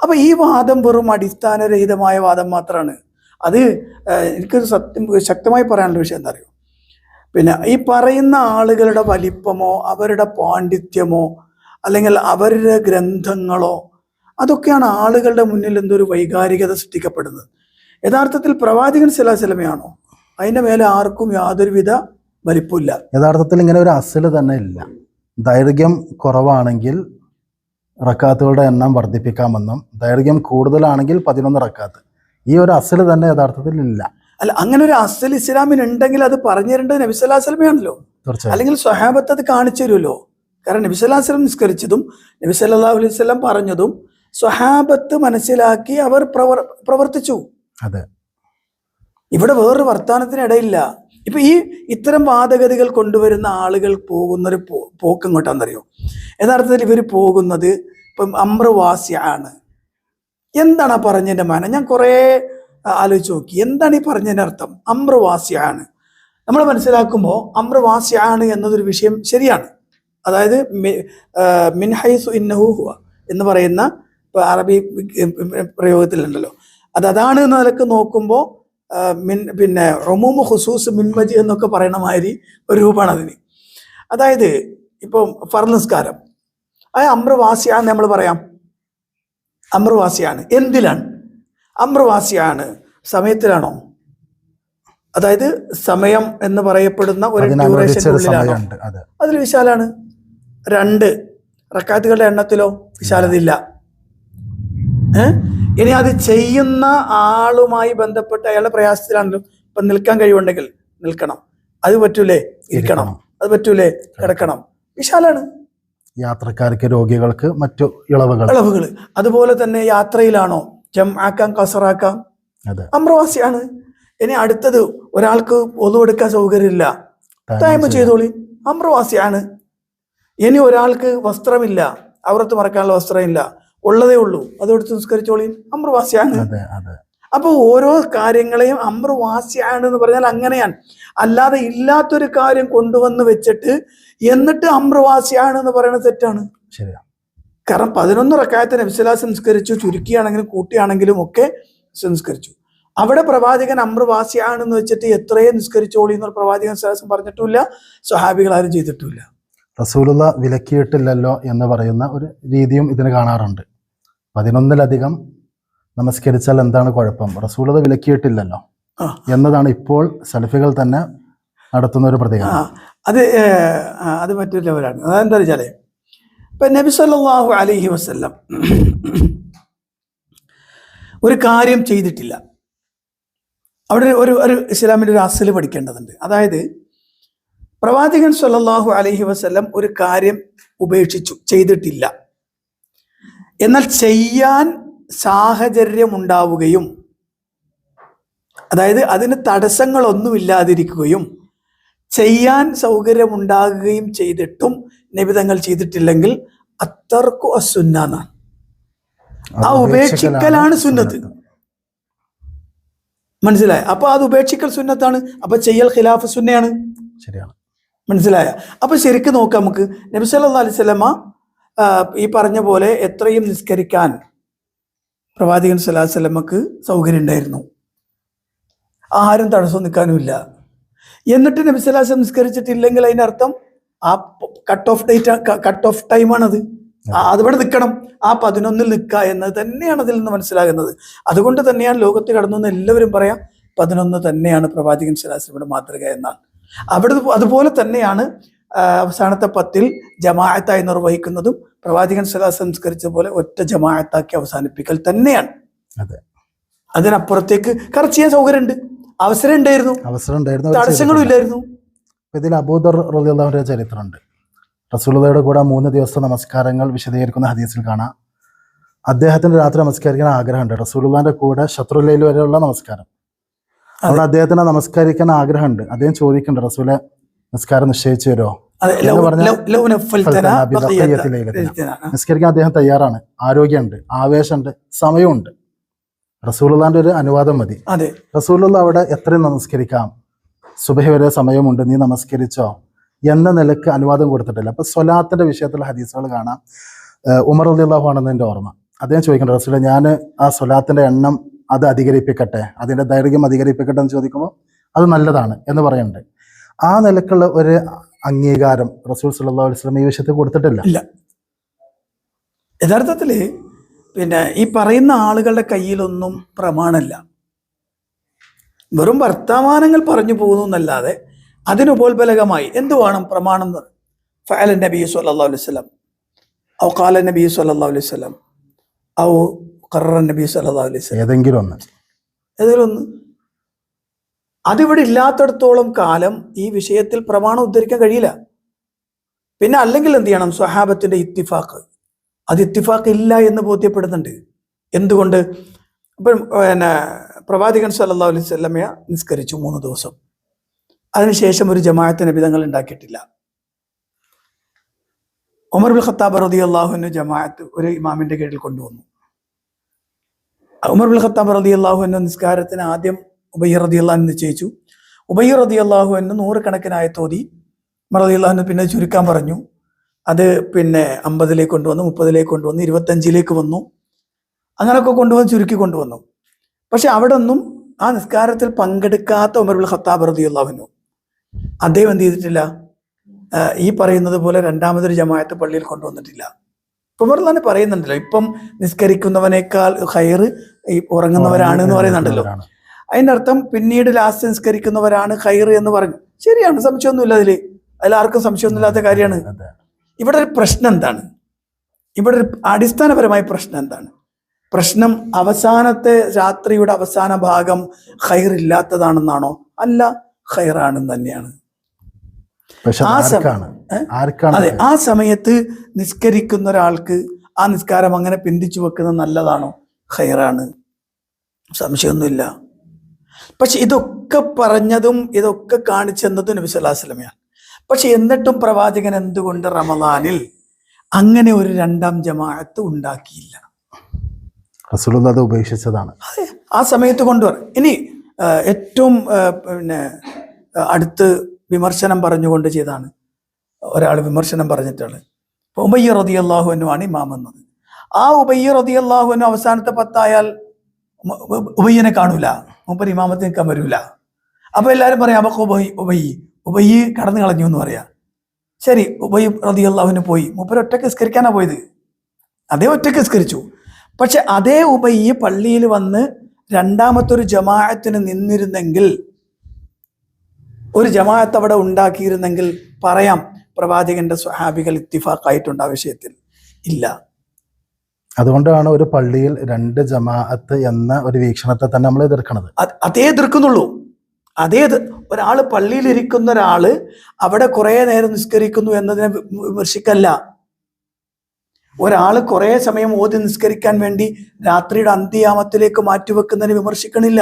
അപ്പൊ ഈ വാദം വെറും അടിസ്ഥാനരഹിതമായ വാദം മാത്രമാണ്. അത് എനിക്കൊരു ശക്തമായി പറയാനുള്ള വിഷയം എന്താ അറിയോ, പിന്നെ ഈ പറയുന്ന ആളുകളുടെ വലിപ്പമോ അവരുടെ പാണ്ഡിത്യമോ അല്ലെങ്കിൽ അവരുടെ ഗ്രന്ഥങ്ങളോ അതൊക്കെയാണ് ആളുകളുടെ മുന്നിൽ എന്തൊരു വൈകാരികത സൃഷ്ടിക്കപ്പെടുന്നത്. യഥാർത്ഥത്തിൽ പ്രവാചകൻ സ്വല്ലല്ലാഹു അലൈഹി വസല്ലമയാണോ, അതിന്റെ മേലെ ആർക്കും യാതൊരുവിധ വലിപ്പമില്ല. യഥാർത്ഥത്തിൽ ഇങ്ങനെ ഒരു അസല് തന്നെ ഇല്ല. ദൈർഘ്യം കുറവാണെങ്കിൽ റക്കാത്തുകളുടെ എണ്ണം വർദ്ധിപ്പിക്കാമെന്നും ദൈർഘ്യം കൂടുതലാണെങ്കിൽ 11 റക്കാത്ത്, ഈ ഒരു അസല് തന്നെ യഥാർത്ഥത്തിൽ ഇല്ല. അല്ല, അങ്ങനെ ഒരു അസൽ ഇസ്ലാമിന് ഉണ്ടെങ്കിൽ അത് പറഞ്ഞു തരേണ്ടത് നബി സല്ലല്ലാഹു അലൈഹി വസല്ലമയാണല്ലോ, അല്ലെങ്കിൽ സ്വഹാബത്ത് അത് കാണിച്ചു തരുമല്ലോ. കാരണം നബി സല്ലല്ലാഹു അലൈഹി വസല്ലം നിസ്കരിച്ചതും നബി സല്ലല്ലാഹു അലൈഹി വസല്ലം പറഞ്ഞതും സ്വഹാബത്ത് മനസ്സിലാക്കി അവർ പ്രവർത്തിച്ചു. അതെ, ഇവിടെ വേറൊരു വർത്താനത്തിന് ഇടയില്ല. ഇപ്പൊ ഇത്തരം വാദഗതികൾ കൊണ്ടുവരുന്ന ആളുകൾ പോകുന്നൊരു പോക്ക് എങ്ങോട്ടാണെന്നറിയോ, യഥാർത്ഥത്തിൽ ഇവർ പോകുന്നത് ഇപ്പം അമ്രവാസ്യാണ്. എന്താണ് ആ പറഞ്ഞതിന്റെ മാന? ഞാൻ കുറേ ആലോചിച്ച് നോക്കി, എന്താണ് ഈ പറഞ്ഞതിന്റെ അർത്ഥം? അമ്രവാസ്യാണ് നമ്മൾ മനസ്സിലാക്കുമ്പോൾ അമ്രവാസ്യാണ് എന്നതൊരു വിഷയം ശരിയാണ്. അതായത് മിൻഹൈസു ഇന്നഹു ഹുവ എന്ന് പറയുന്ന അറബി പ്രയോഗത്തിലുണ്ടല്ലോ, അതാണ് എന്ന നിലക്ക് നോക്കുമ്പോൾ പിന്നെ ഉമൂമു ഖുസൂസ് മിൻവജ് എന്നൊക്കെ പറയണ മാതിരി ഒരു രൂപമാണ് അതിന്. അതായത് ഇപ്പം ഫർള് നിസ്കാരം അത് അമ്രവാസിയാണ് നമ്മൾ പറയാം. അമ്രവാസിയാണ് എന്തിലാണ്? അമ്രവാസിയാണ് സമയത്തിലാണോ? അതായത് സമയം എന്ന് പറയപ്പെടുന്ന ഒരു ഡ്യൂറേഷനുള്ളിലാണോ? അതിൽ വിശാലാണ്. 2 റക്കാത്തുകളുടെ എണ്ണത്തിലോ വിശാലതയില്ല. ഇനി അത് ചെയ്യുന്ന ആളുമായി ബന്ധപ്പെട്ട് അയാളുടെ പ്രയാസത്തിലാണല്ലോ. ഇപ്പൊ നിൽക്കാൻ കഴിവുണ്ടെങ്കിൽ നിൽക്കണം, അത് പറ്റൂലേ ഇരിക്കണം, അത് പറ്റൂലേ കിടക്കണം, വിശാലാണ്. യാത്രക്കാർക്ക്, രോഗികൾക്ക് മറ്റു ഇളവുകൾ. അതുപോലെ തന്നെ യാത്രയിലാണോ ജംആക്കാം കസറാക്കാം, അമ്രവാസിയാണ്. ഇനി അടുത്തത് ഒരാൾക്ക് ഒളു എടുക്കാൻ സൗകര്യമില്ല, തയമ്മം ചെയ്തോളി, അമ്രവാസിയാണ്. ഇനി ഒരാൾക്ക് വസ്ത്രമില്ല, അവർക്ക് മറക്കാനുള്ള വസ്ത്രമില്ല, ഉള്ളതേ ഉള്ളൂ, അതെടുത്ത് നിസ്കരിച്ചോളി, അമ്രവാസിയാണ്. അപ്പൊ ഓരോ കാര്യങ്ങളെയും അമ്രവാസിയാണ് എന്ന് പറഞ്ഞാൽ അങ്ങനെയാണ്. അല്ലാതെ ഇല്ലാത്തൊരു കാര്യം കൊണ്ടുവന്ന് വെച്ചിട്ട് എന്നിട്ട് അമ്രവാസിയാണ് എന്ന് പറയുന്നത് തെറ്റാണ്. കാരണം 11 റക്അത്ത് നബി സ്വല്ലല്ലാഹു അലൈഹി വസല്ലം നിസ്കരിച്ചു, ചുരുക്കിയാണെങ്കിലും കൂട്ടിയാണെങ്കിലും ഒക്കെ നിസ്കരിച്ചു. അവിടെ പ്രവാചകൻ അമ്രവാസിയാണെന്ന് വെച്ചിട്ട് എത്രയേ നിസ്കരിച്ചോളി എന്നൊരു പ്രവാചകൻ സ്വല്ലല്ലാഹു അലൈഹി വസല്ലം പറഞ്ഞിട്ടുമില്ല, സ്വഹാബികൾ ആരും ചെയ്തിട്ടുമില്ല. റസൂലുള്ള വിലക്കിയിട്ടില്ലല്ലോ എന്ന് പറയുന്ന ഒരു രീതിയും ഇതിന് കാണാറുണ്ട്. 11-ലധികം നമസ്കരിച്ചാൽ എന്താണ് കുഴപ്പം, റസൂലുള്ള വിലക്കിയിട്ടില്ലല്ലോ എന്നതാണ് ഇപ്പോൾ സലഫികൾ തന്നെ നടത്തുന്ന ഒരു പ്രതികരണം. അത് മറ്റൊരു ലെവലാണ്. അതെന്താ വെച്ചാല് ഇപ്പൊ നബി സല്ലല്ലാഹു അലൈഹി വസല്ലം ഒരു കാര്യം ചെയ്തിട്ടില്ല. അവിടെ ഒരു ഇസ്ലാമിൻ്റെ ഒരു അസല് പഠിക്കേണ്ടതുണ്ട്. അതായത് പ്രവാചകൻ സല്ലല്ലാഹു അലൈഹി വസല്ലം ഒരു കാര്യം ഉപേക്ഷിച്ചു, ചെയ്തിട്ടില്ല. എന്നാൽ ചെയ്യാൻ സാഹചര്യം ഉണ്ടാവുകയും അതായത് അതിന് തടസ്സങ്ങളൊന്നുമില്ലാതിരിക്കുകയും ചെയ്യാൻ സൗകര്യമുണ്ടാകുകയും ചെയ്തിട്ടും നബിതങ്ങൾ ചെയ്തിട്ടില്ലെങ്കിൽ അത്തർക്കു അസുന്ന എന്നാണ്. ആ ഉപേക്ഷിക്കലാണ് സുന്നത്ത്. മനസ്സിലായ? അപ്പൊ അത് ഉപേക്ഷിക്കൽ സുന്നത്താണ്, അപ്പൊ ചെയ്യൽ ഖിലാഫ് സുന്നയാണ്. ശരിയാണ്. മനസ്സിലായ? അപ്പൊ ശരിക്കും നോക്കാം നമുക്ക്. നബി സല്ലല്ലാഹു അലൈഹി വസല്ലമ ഈ പറഞ്ഞ പോലെ എത്രയും നിസ്കരിക്കാൻ പ്രവാചകൻ സല്ലല്ലാഹു അലൈഹി വസല്ലമക്ക് സൗകര്യം ഉണ്ടായിരുന്നു, ആരും തടസ്സം നിൽക്കാനുമില്ല. എന്നിട്ട് നബി സല്ലല്ലാഹു അലൈഹി വസല്ലം നിസ്കരിച്ചിട്ടില്ലെങ്കിൽ അതിനർത്ഥം ആ കട്ട് ഓഫ് ടൈമാണത്. അതിവിടെ നിൽക്കണം, ആ 11 നിൽക്കുക എന്നത് തന്നെയാണ് അതിൽ നിന്ന് മനസ്സിലാകുന്നത്. അതുകൊണ്ട് തന്നെയാണ് ലോകത്ത് കടന്നു എന്ന് എല്ലാവരും പറയാം 11 തന്നെയാണ് പ്രവാചകൻ സ്വല്ലല്ലാഹു മാതൃക എന്നാണ്. അതുപോലെ തന്നെയാണ് അവസാനത്തെ 10 ജമാഅത്തായി നിർവഹിക്കുന്നതും പ്രവാചകൻ സ്വല്ലല്ലാഹു സംസ്കരിച്ച പോലെ ഒറ്റ ജമാഅത്താക്കി അവസാനിപ്പിക്കൽ തന്നെയാണ്. അതെ, അതിനപ്പുറത്തേക്ക് കറക്റ്റ് ചെയ്യാൻ സൗകര്യമുണ്ട്, അവസരം ഉണ്ടായിരുന്നു, തടസ്സങ്ങളും ഇല്ലായിരുന്നു. ഇതിൽ അബൂദർ റളിയല്ലാഹു അൻഹുവിന്റെ ചരിത്രമുണ്ട്. റസൂലുള്ളാഹിയുടെ കൂടെ 3 ദിവസത്തെ നമസ്കാരങ്ങൾ വിശദീകരിക്കുന്ന ഹദീസിൽ കാണാം, അദ്ദേഹത്തിന് രാത്രി നമസ്കരിക്കാൻ ആഗ്രഹമുണ്ട്. റസൂലുള്ളാഹിന്റെ കൂടെ ശത്രുലൈൽ വരെയുള്ള നമസ്കാരം, അവിടെ അദ്ദേഹത്തിന് നമസ്കരിക്കാൻ ആഗ്രഹമുണ്ട്. അദ്ദേഹം ചോദിക്കുന്നുണ്ട്, റസൂലെ നിസ്കാരം നിശ്ചയിച്ചു തരുമോ എന്ന് പറഞ്ഞാൽ നിസ്കരിക്കാൻ അദ്ദേഹം തയ്യാറാണ്, ആരോഗ്യമുണ്ട്, ആവേശമുണ്ട്, സമയമുണ്ട്. റസൂലുള്ളാഹിന്റെ ഒരു അനുവാദം മതി. റസൂലുള്ള അവിടെ എത്രയും നമസ്കരിക്കാം, സുബഹി വരെ സമയമുണ്ട്, നീ നമസ്കരിച്ചോ എന്ന നിലക്ക് അനുവാദം കൊടുത്തിട്ടില്ല. അപ്പൊ സ്വലാത്തിന്റെ വിഷയത്തിലുള്ള ഹദീസുകൾ കാണാം. ഉമർ റളിയല്ലാഹു അൻഹുവിന്റെ ഓർമ്മ, അദ്ദേഹം ചോദിക്കേണ്ട റസൂലെ ഞാൻ ആ സ്വലാത്തിന്റെ എണ്ണം അത് അധികരിപ്പിക്കട്ടെ, അതിന്റെ ദൈർഘ്യം അധികരിപ്പിക്കട്ടെ എന്ന് ചോദിക്കുമ്പോൾ അത് നല്ലതാണ് എന്ന് പറയുന്നുണ്ട്. ആ നിലക്കുള്ള ഒരു അംഗീകാരം റസൂൽ സല്ലല്ലാഹു അലൈഹി വസല്ലം ഈ വിഷയത്തിൽ കൊടുത്തിട്ടില്ല. യഥാർത്ഥത്തില് ഈ പറയുന്ന ആളുകളുടെ കയ്യിലൊന്നും പ്രമാണമല്ല, വെറും വർത്തമാനങ്ങൾ പറഞ്ഞു പോകുന്നു എന്നല്ലാതെ അതിനുപോൽബലകമായി എന്ത് വേണം പ്രമാണം എന്ന്? ഫഅല നബി സല്ലല്ലാഹു അലൈഹി വസല്ലം ഔ ഖാല നബി സല്ലല്ലാഹു അലൈഹി വസല്ലം ഔ ഖററ നബി സല്ലല്ലാഹു അലൈഹി വസല്ലം, ഏതെങ്കിലും ഒന്ന്. അതിവിടെ ഇല്ലാത്തടത്തോളം കാലം ഈ വിഷയത്തിൽ പ്രമാണം ഉദ്ധരിക്കാൻ കഴിയില്ല. പിന്നെ അല്ലെങ്കിൽ എന്ത് ചെയ്യണം? സ്വഹാബത്തിന്റെ ഇത്തിഫാഖ്, അത് ഇത്തിഫാഖ് ഇല്ല എന്ന് ബോധ്യപ്പെടുന്നുണ്ട്. എന്തുകൊണ്ട്? ഇപ്പം പ്രവാചകൻ സല്ലല്ലാഹു അലൈഹി വസല്ലമയെ നിസ്കരിച്ചു 3 ദിവസം, അതിനുശേഷം ഒരു ജമാഅത്ത് നബി തങ്ങൾ ഉണ്ടാക്കിയിട്ടില്ല. ഉമർ ഇബ്നുൽ ഖത്താബ് റളിയല്ലാഹു അൻഹു ജമാഅത്ത് ഒരു ഇമാമിന്റെ കീഴിൽ കൊണ്ടുവന്നു. ഉമർ ഇബ്നുൽ ഖത്താബ് റളിയല്ലാഹു അൻഹു നിസ്കാരത്തിന് ആദ്യം ഉബയ്യ് റളിയല്ലാഹു അൻഹു നിശ്ചയിച്ചു. ഉബയ്യ് റളിയല്ലാഹു അൻഹു 100 കണക്കിന് ആയത്തോതി. ഉമർ റളിയല്ലാഹു അൻഹു പിന്നെ ചുരുക്കാൻ പറഞ്ഞു. അത് 50 കൊണ്ടുവന്നു, 30 കൊണ്ടുവന്നു, 25 വന്നു. അങ്ങനെയൊക്കെ ചുരുക്കി കൊണ്ടുവന്നു. പക്ഷെ അവിടെ ഒന്നും ആ നിസ്കാരത്തിൽ പങ്കെടുക്കാത്ത ഉമർ ഇബ്നുൽ ഖത്താബ് റളിയല്ലാഹു അൻഹു അദ്ദേഹം എന്ത് ചെയ്തിട്ടില്ല? ഈ പറയുന്നത് പോലെ രണ്ടാമതൊരു ജമാഅത്ത് പള്ളിയിൽ കൊണ്ടുവന്നിട്ടില്ല. ഉമർ തന്നെ പറയുന്നുണ്ടല്ലോ, ഇപ്പം നിസ്കരിക്കുന്നവനേക്കാൾ ഖൈർ ഈ ഉറങ്ങുന്നവരാണ് എന്ന് പറയുന്നുണ്ടല്ലോ. അതിന്റെ അർത്ഥം പിന്നീട് ലാസ്റ്റ് നിസ്കരിക്കുന്നവരാണ് ഖൈർ എന്ന് പറഞ്ഞു. ശരിയാണ്, സംശയമൊന്നുമില്ല, അതിലാർക്കും സംശയമൊന്നുമില്ലാത്ത കാര്യമാണ്. ഇവിടെ ഒരു പ്രശ്നം എന്താണ്? ഇവിടെ ഒരു അടിസ്ഥാനപരമായ പ്രശ്നം എന്താണ്? പ്രശ്നം അവസാനത്തെ രാത്രിയുടെ അവസാന ഭാഗം ഖൈർ ഇല്ലാത്തതാണെന്നാണോ? അല്ല, ഖൈറാണെന്ന് തന്നെയാണ്. അതെ, ആ സമയത്ത് നിസ്കരിക്കുന്ന ഒരാൾക്ക് ആ നിസ്കാരം അങ്ങനെ പിന്തിച്ചു വെക്കുന്നത് നല്ലതാണോ? ഖൈറാണ്, സംശയമൊന്നുമില്ല. പക്ഷെ ഇതൊക്കെ പറഞ്ഞതും ഇതൊക്കെ കാണിച്ചെന്നതും നബി സല്ലല്ലാഹു അലൈഹി വസല്ലമയാണ്. പക്ഷെ എന്നിട്ടും പ്രവാചകൻ എന്തുകൊണ്ട് റമദാനിൽ അങ്ങനെ ഒരു 2ാം ജമാഅത്ത് ഉണ്ടാക്കിയില്ല? റസൂലുള്ളാഹി അത് ഉപേക്ഷിച്ചതാണ്. അതെ, ആ സമയത്ത് കൊണ്ടുവരാം. ഇനി ഏറ്റവും അടുത്ത് വിമർശനം പറഞ്ഞുകൊണ്ട് ചെയ്താണ് ഒരാൾ വിമർശനം പറഞ്ഞിട്ടാണ്. ഉബയ്യ് റളിയല്ലാഹു അൻഹു ആണ് ഇമാം എന്നത്. ആ ഉബയ്യ് റളിയല്ലാഹു അൻഹു അവസാനത്തെ 10 ആയാൽ ഉബയ്യനെ കാണൂല, മൂപ്പർ ഇമാമത്തിന് നിൽക്കാൻ വരൂല. അപ്പൊ എല്ലാവരും പറയാം അപ്പൊ ഉബയ്യ് കടന്നു കളഞ്ഞു എന്ന് പറയാം. ശരി, ഉബയ്യ് റളിയല്ലാഹു അൻഹു പോയി, മൂപ്പർ ഒറ്റയ്ക്ക് നിസ്കരിക്കാനാ പോയത്, അതേ ഒറ്റയ്ക്ക് നിസ്കരിച്ചു. പക്ഷെ അതേ ഉബയ്യ് പള്ളിയിൽ വന്ന് 2ാമത്തൊരു ജമാഅത്തിന് നിന്നിരുന്നെങ്കിൽ, ഒരു ജമാഅത്ത് അവിടെ ഉണ്ടാക്കിയിരുന്നെങ്കിൽ പറയാം പ്രവാചകന്റെ സ്വഹാബികൾ ഇത്തിഫാഖായിട്ടുണ്ട് ആ വിഷയത്തിൽ. ഇല്ല. അതുകൊണ്ടാണ് ഒരു പള്ളിയിൽ 2 ജമാഅത്ത് എന്ന ഒരു വീക്ഷണത്തെ തന്നെ നമ്മൾ എതിർക്കുന്നത്. അതേ എതിർക്കുന്നുള്ളൂ. ഒരാള് പള്ളിയിൽ ഇരിക്കുന്ന ഒരാള് അവിടെ കുറെ നേരം നിസ്കരിക്കുന്നു എന്നതിനെ വിമർശിക്കല്ല. ഒരാള് കുറെ സമയം ഓതി നിസ്കരിക്കാൻ വേണ്ടി രാത്രിയുടെ അന്ത്യയാമത്തിലേക്ക് മാറ്റിവെക്കുന്നതിന് വിമർശിക്കണില്ല.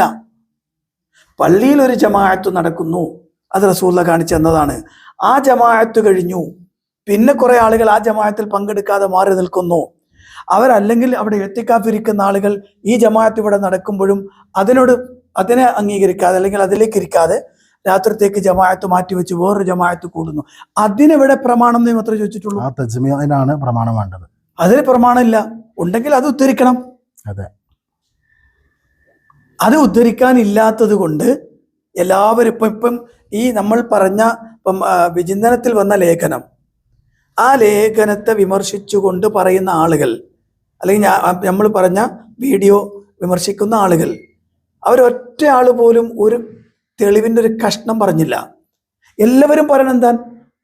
പള്ളിയിൽ ഒരു ജമാഅത്ത് നടക്കുന്നു, അത് റസൂലുള്ളാഹി കാണിച്ചു തന്നതാണ്. ആ ജമാഅത്ത് കഴിഞ്ഞു, പിന്നെ കുറെ ആളുകൾ ആ ജമാഅത്തിൽ പങ്കെടുക്കാതെ മാറി നിൽക്കുന്നു. അവരല്ലെങ്കിൽ അവിടെ ഇത്തിക്കാഫിരിക്കുന്ന ആളുകൾ ഈ ജമാഅത്ത് ഇവിടെ നടക്കുമ്പോഴും അതിനെ അംഗീകരിക്കാതെ അല്ലെങ്കിൽ അതിലേക്ക് ഇരിക്കാതെ രാത്രിത്തേക്ക് ജമാഅത്ത് മാറ്റിവെച്ച് വേറൊരു ജമാഅത്ത് കൂടുന്നു. അതിനെവിടെ പ്രമാണം എന്ന് മാത്രമേ ചോദിച്ചിട്ടുള്ളൂ. ആ തജ്മീഇനാണ് പ്രമാണം വേണ്ടത്. അതിന് പ്രമാണമില്ല. ഉണ്ടെങ്കിൽ അത് ഉദ്ധരിക്കണം. അതെ, അത് ഉദ്ധരിക്കാനില്ലാത്തത് കൊണ്ട് എല്ലാവരും ഇപ്പം ഈ നമ്മൾ പറഞ്ഞ വിചിന്തനത്തിൽ വന്ന ലേഖനം, ആ ആ ലേഖനത്തെ വിമർശിച്ചുകൊണ്ട് പറയുന്ന ആളുകൾ, അല്ലെങ്കിൽ നമ്മൾ പറഞ്ഞ വീഡിയോ വിമർശിക്കുന്ന ആളുകൾ, അവരൊറ്റ ആൾ പോലും ഒരു തെളിവിൻ്റെ ഒരു കഷ്ണം പറഞ്ഞില്ല. എല്ലാവരും പറയണ എന്താ,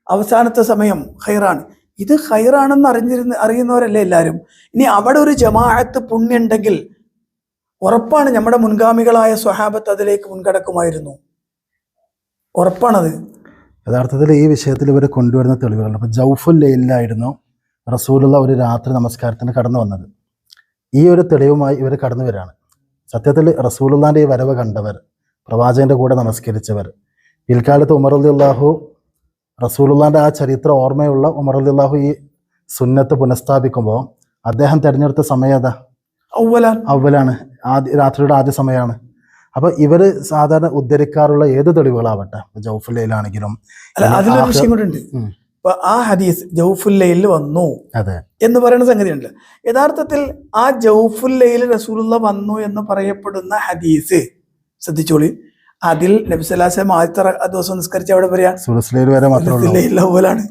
അവസാനത്തെ സമയം ഹൈറാണ്. ഇത് ഹൈറാണെന്ന് അറിയുന്നവരല്ലേ എല്ലാവരും. ഇനി അവിടെ ഒരു ജമാഅത്ത് പുണ്യുണ്ടെങ്കിൽ ഉറപ്പാണ് നമ്മുടെ മുൻഗാമികളായ സ്വഹാബത്ത് അതിലേക്ക് മുൻകടക്കുമായിരുന്നു. ഉറപ്പാണത്. യഥാർത്ഥത്തിൽ ഈ വിഷയത്തിൽ ഇവർ കൊണ്ടുവരുന്ന തെളിവുകളുണ്ട്. അപ്പോൾ ജൗഫുൽ ലൈലിലായിരുന്നു റസൂലുള്ള ഒരു രാത്രി നമസ്കാരത്തിന് കടന്നു വന്നത്. ഈ ഒരു തെളിവുമായി ഇവർ കടന്നു വരികയാണ്. സത്യത്തിൽ റസൂലുള്ളാൻ്റെ ഈ വരവ് കണ്ടവർ, പ്രവാചകൻ്റെ കൂടെ നമസ്കരിച്ചവർ, പിൽക്കാലത്ത് ഉമർ റളിയല്ലാഹു, റസൂലുള്ളാൻ്റെ ആ ചരിത്ര ഓർമ്മയുള്ള ഉമർ റളിയല്ലാഹു ഈ സുന്നത്ത് പുനഃസ്ഥാപിക്കുമ്പോൾ അദ്ദേഹം തിരഞ്ഞെടുത്ത സമയം ഏതാ? അവലാണ്, രാത്രിയുടെ ആദ്യ സമയമാണ്. അപ്പോൾ ഇവർ സാധാരണ ഉദ്ധരിക്കാറുള്ള ഏത് തെളിവുകളാവട്ടെ, ജൗഫുൽ ലൈലാണെങ്കിലും. അതിലൊരു വിഷയം കൂടെ ഉണ്ട്. ഇപ്പൊ ആ ഹദീസ് ജൗഫുൽ ലൈലിൽ വന്നു എന്ന് പറയുന്ന സംഗതിയുണ്ട്. യഥാർത്ഥത്തിൽ ആ ജൗഫുൽ ലൈൽ റസൂലുള്ള വന്നു എന്ന് പറയപ്പെടുന്ന ഹദീസ് ശ്രദ്ധിച്ചോളി. അതിൽ നബി സല്ലല്ലാഹു അലൈഹി വസല്ലം ആദ്യത്തെ ദിവസം നിസ്കരിച്ച അവിടെ പറയാ അവലാണ്.